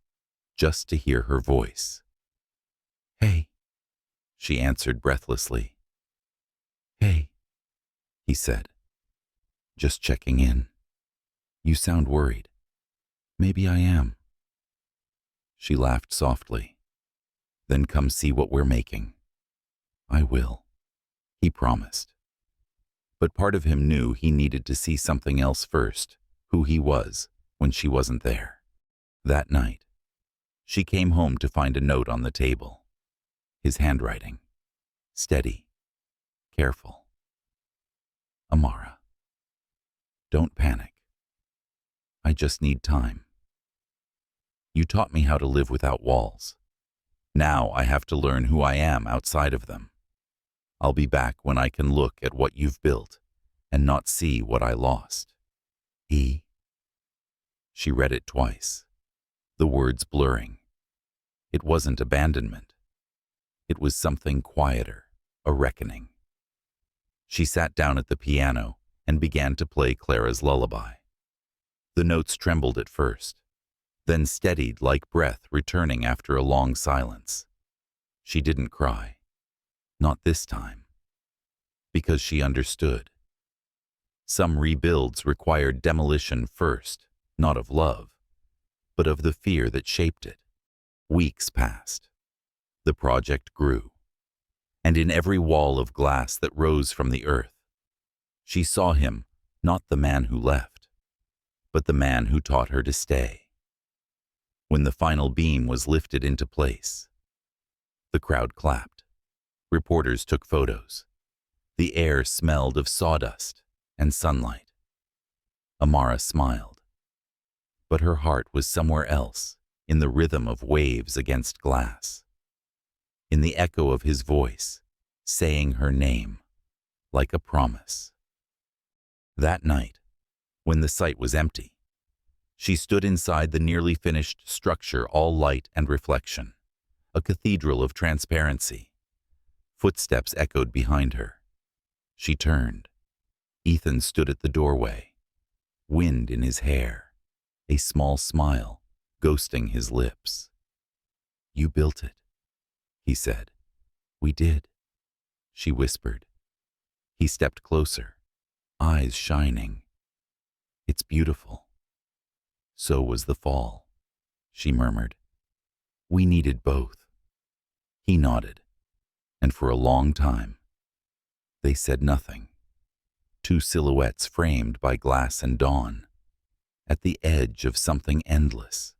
just to hear her voice. "Hey," she answered breathlessly. "Hey," he said, "just checking in. You sound worried." "Maybe I am." She laughed softly. "Then come see what we're making." "I will," he promised. But part of him knew he needed to see something else first, who he was when she wasn't there. That night, she came home to find a note on the table. His handwriting, steady, careful. "Amara, don't panic. I just need time. You taught me how to live without walls. Now I have to learn who I am outside of them. I'll be back when I can look at what you've built and not see what I lost. E." She read it twice, the words blurring. It wasn't abandonment. It was something quieter, a reckoning. She sat down at the piano and began to play Clara's lullaby. The notes trembled at first, then steadied like breath returning after a long silence. She didn't cry. Not this time. Because she understood. Some rebuilds required demolition first, not of love, but of the fear that shaped it. Weeks passed. The project grew, and in every wall of glass that rose from the earth, she saw him, not the man who left, but the man who taught her to stay. When the final beam was lifted into place, the crowd clapped. Reporters took photos. The air smelled of sawdust and sunlight. Amara smiled, but her heart was somewhere else, in the rhythm of waves against glass, in the echo of his voice, saying her name, like a promise. That night, when the site was empty, she stood inside the nearly finished structure, all light and reflection, a cathedral of transparency. Footsteps echoed behind her. She turned. Ethan stood at the doorway, wind in his hair, a small smile ghosting his lips. "You built it," he said. "We did," she whispered. He stepped closer, eyes shining. "It's beautiful." "So was the fall," she murmured. "We needed both." He nodded, and for a long time, they said nothing. Two silhouettes framed by glass and dawn, at the edge of something endless.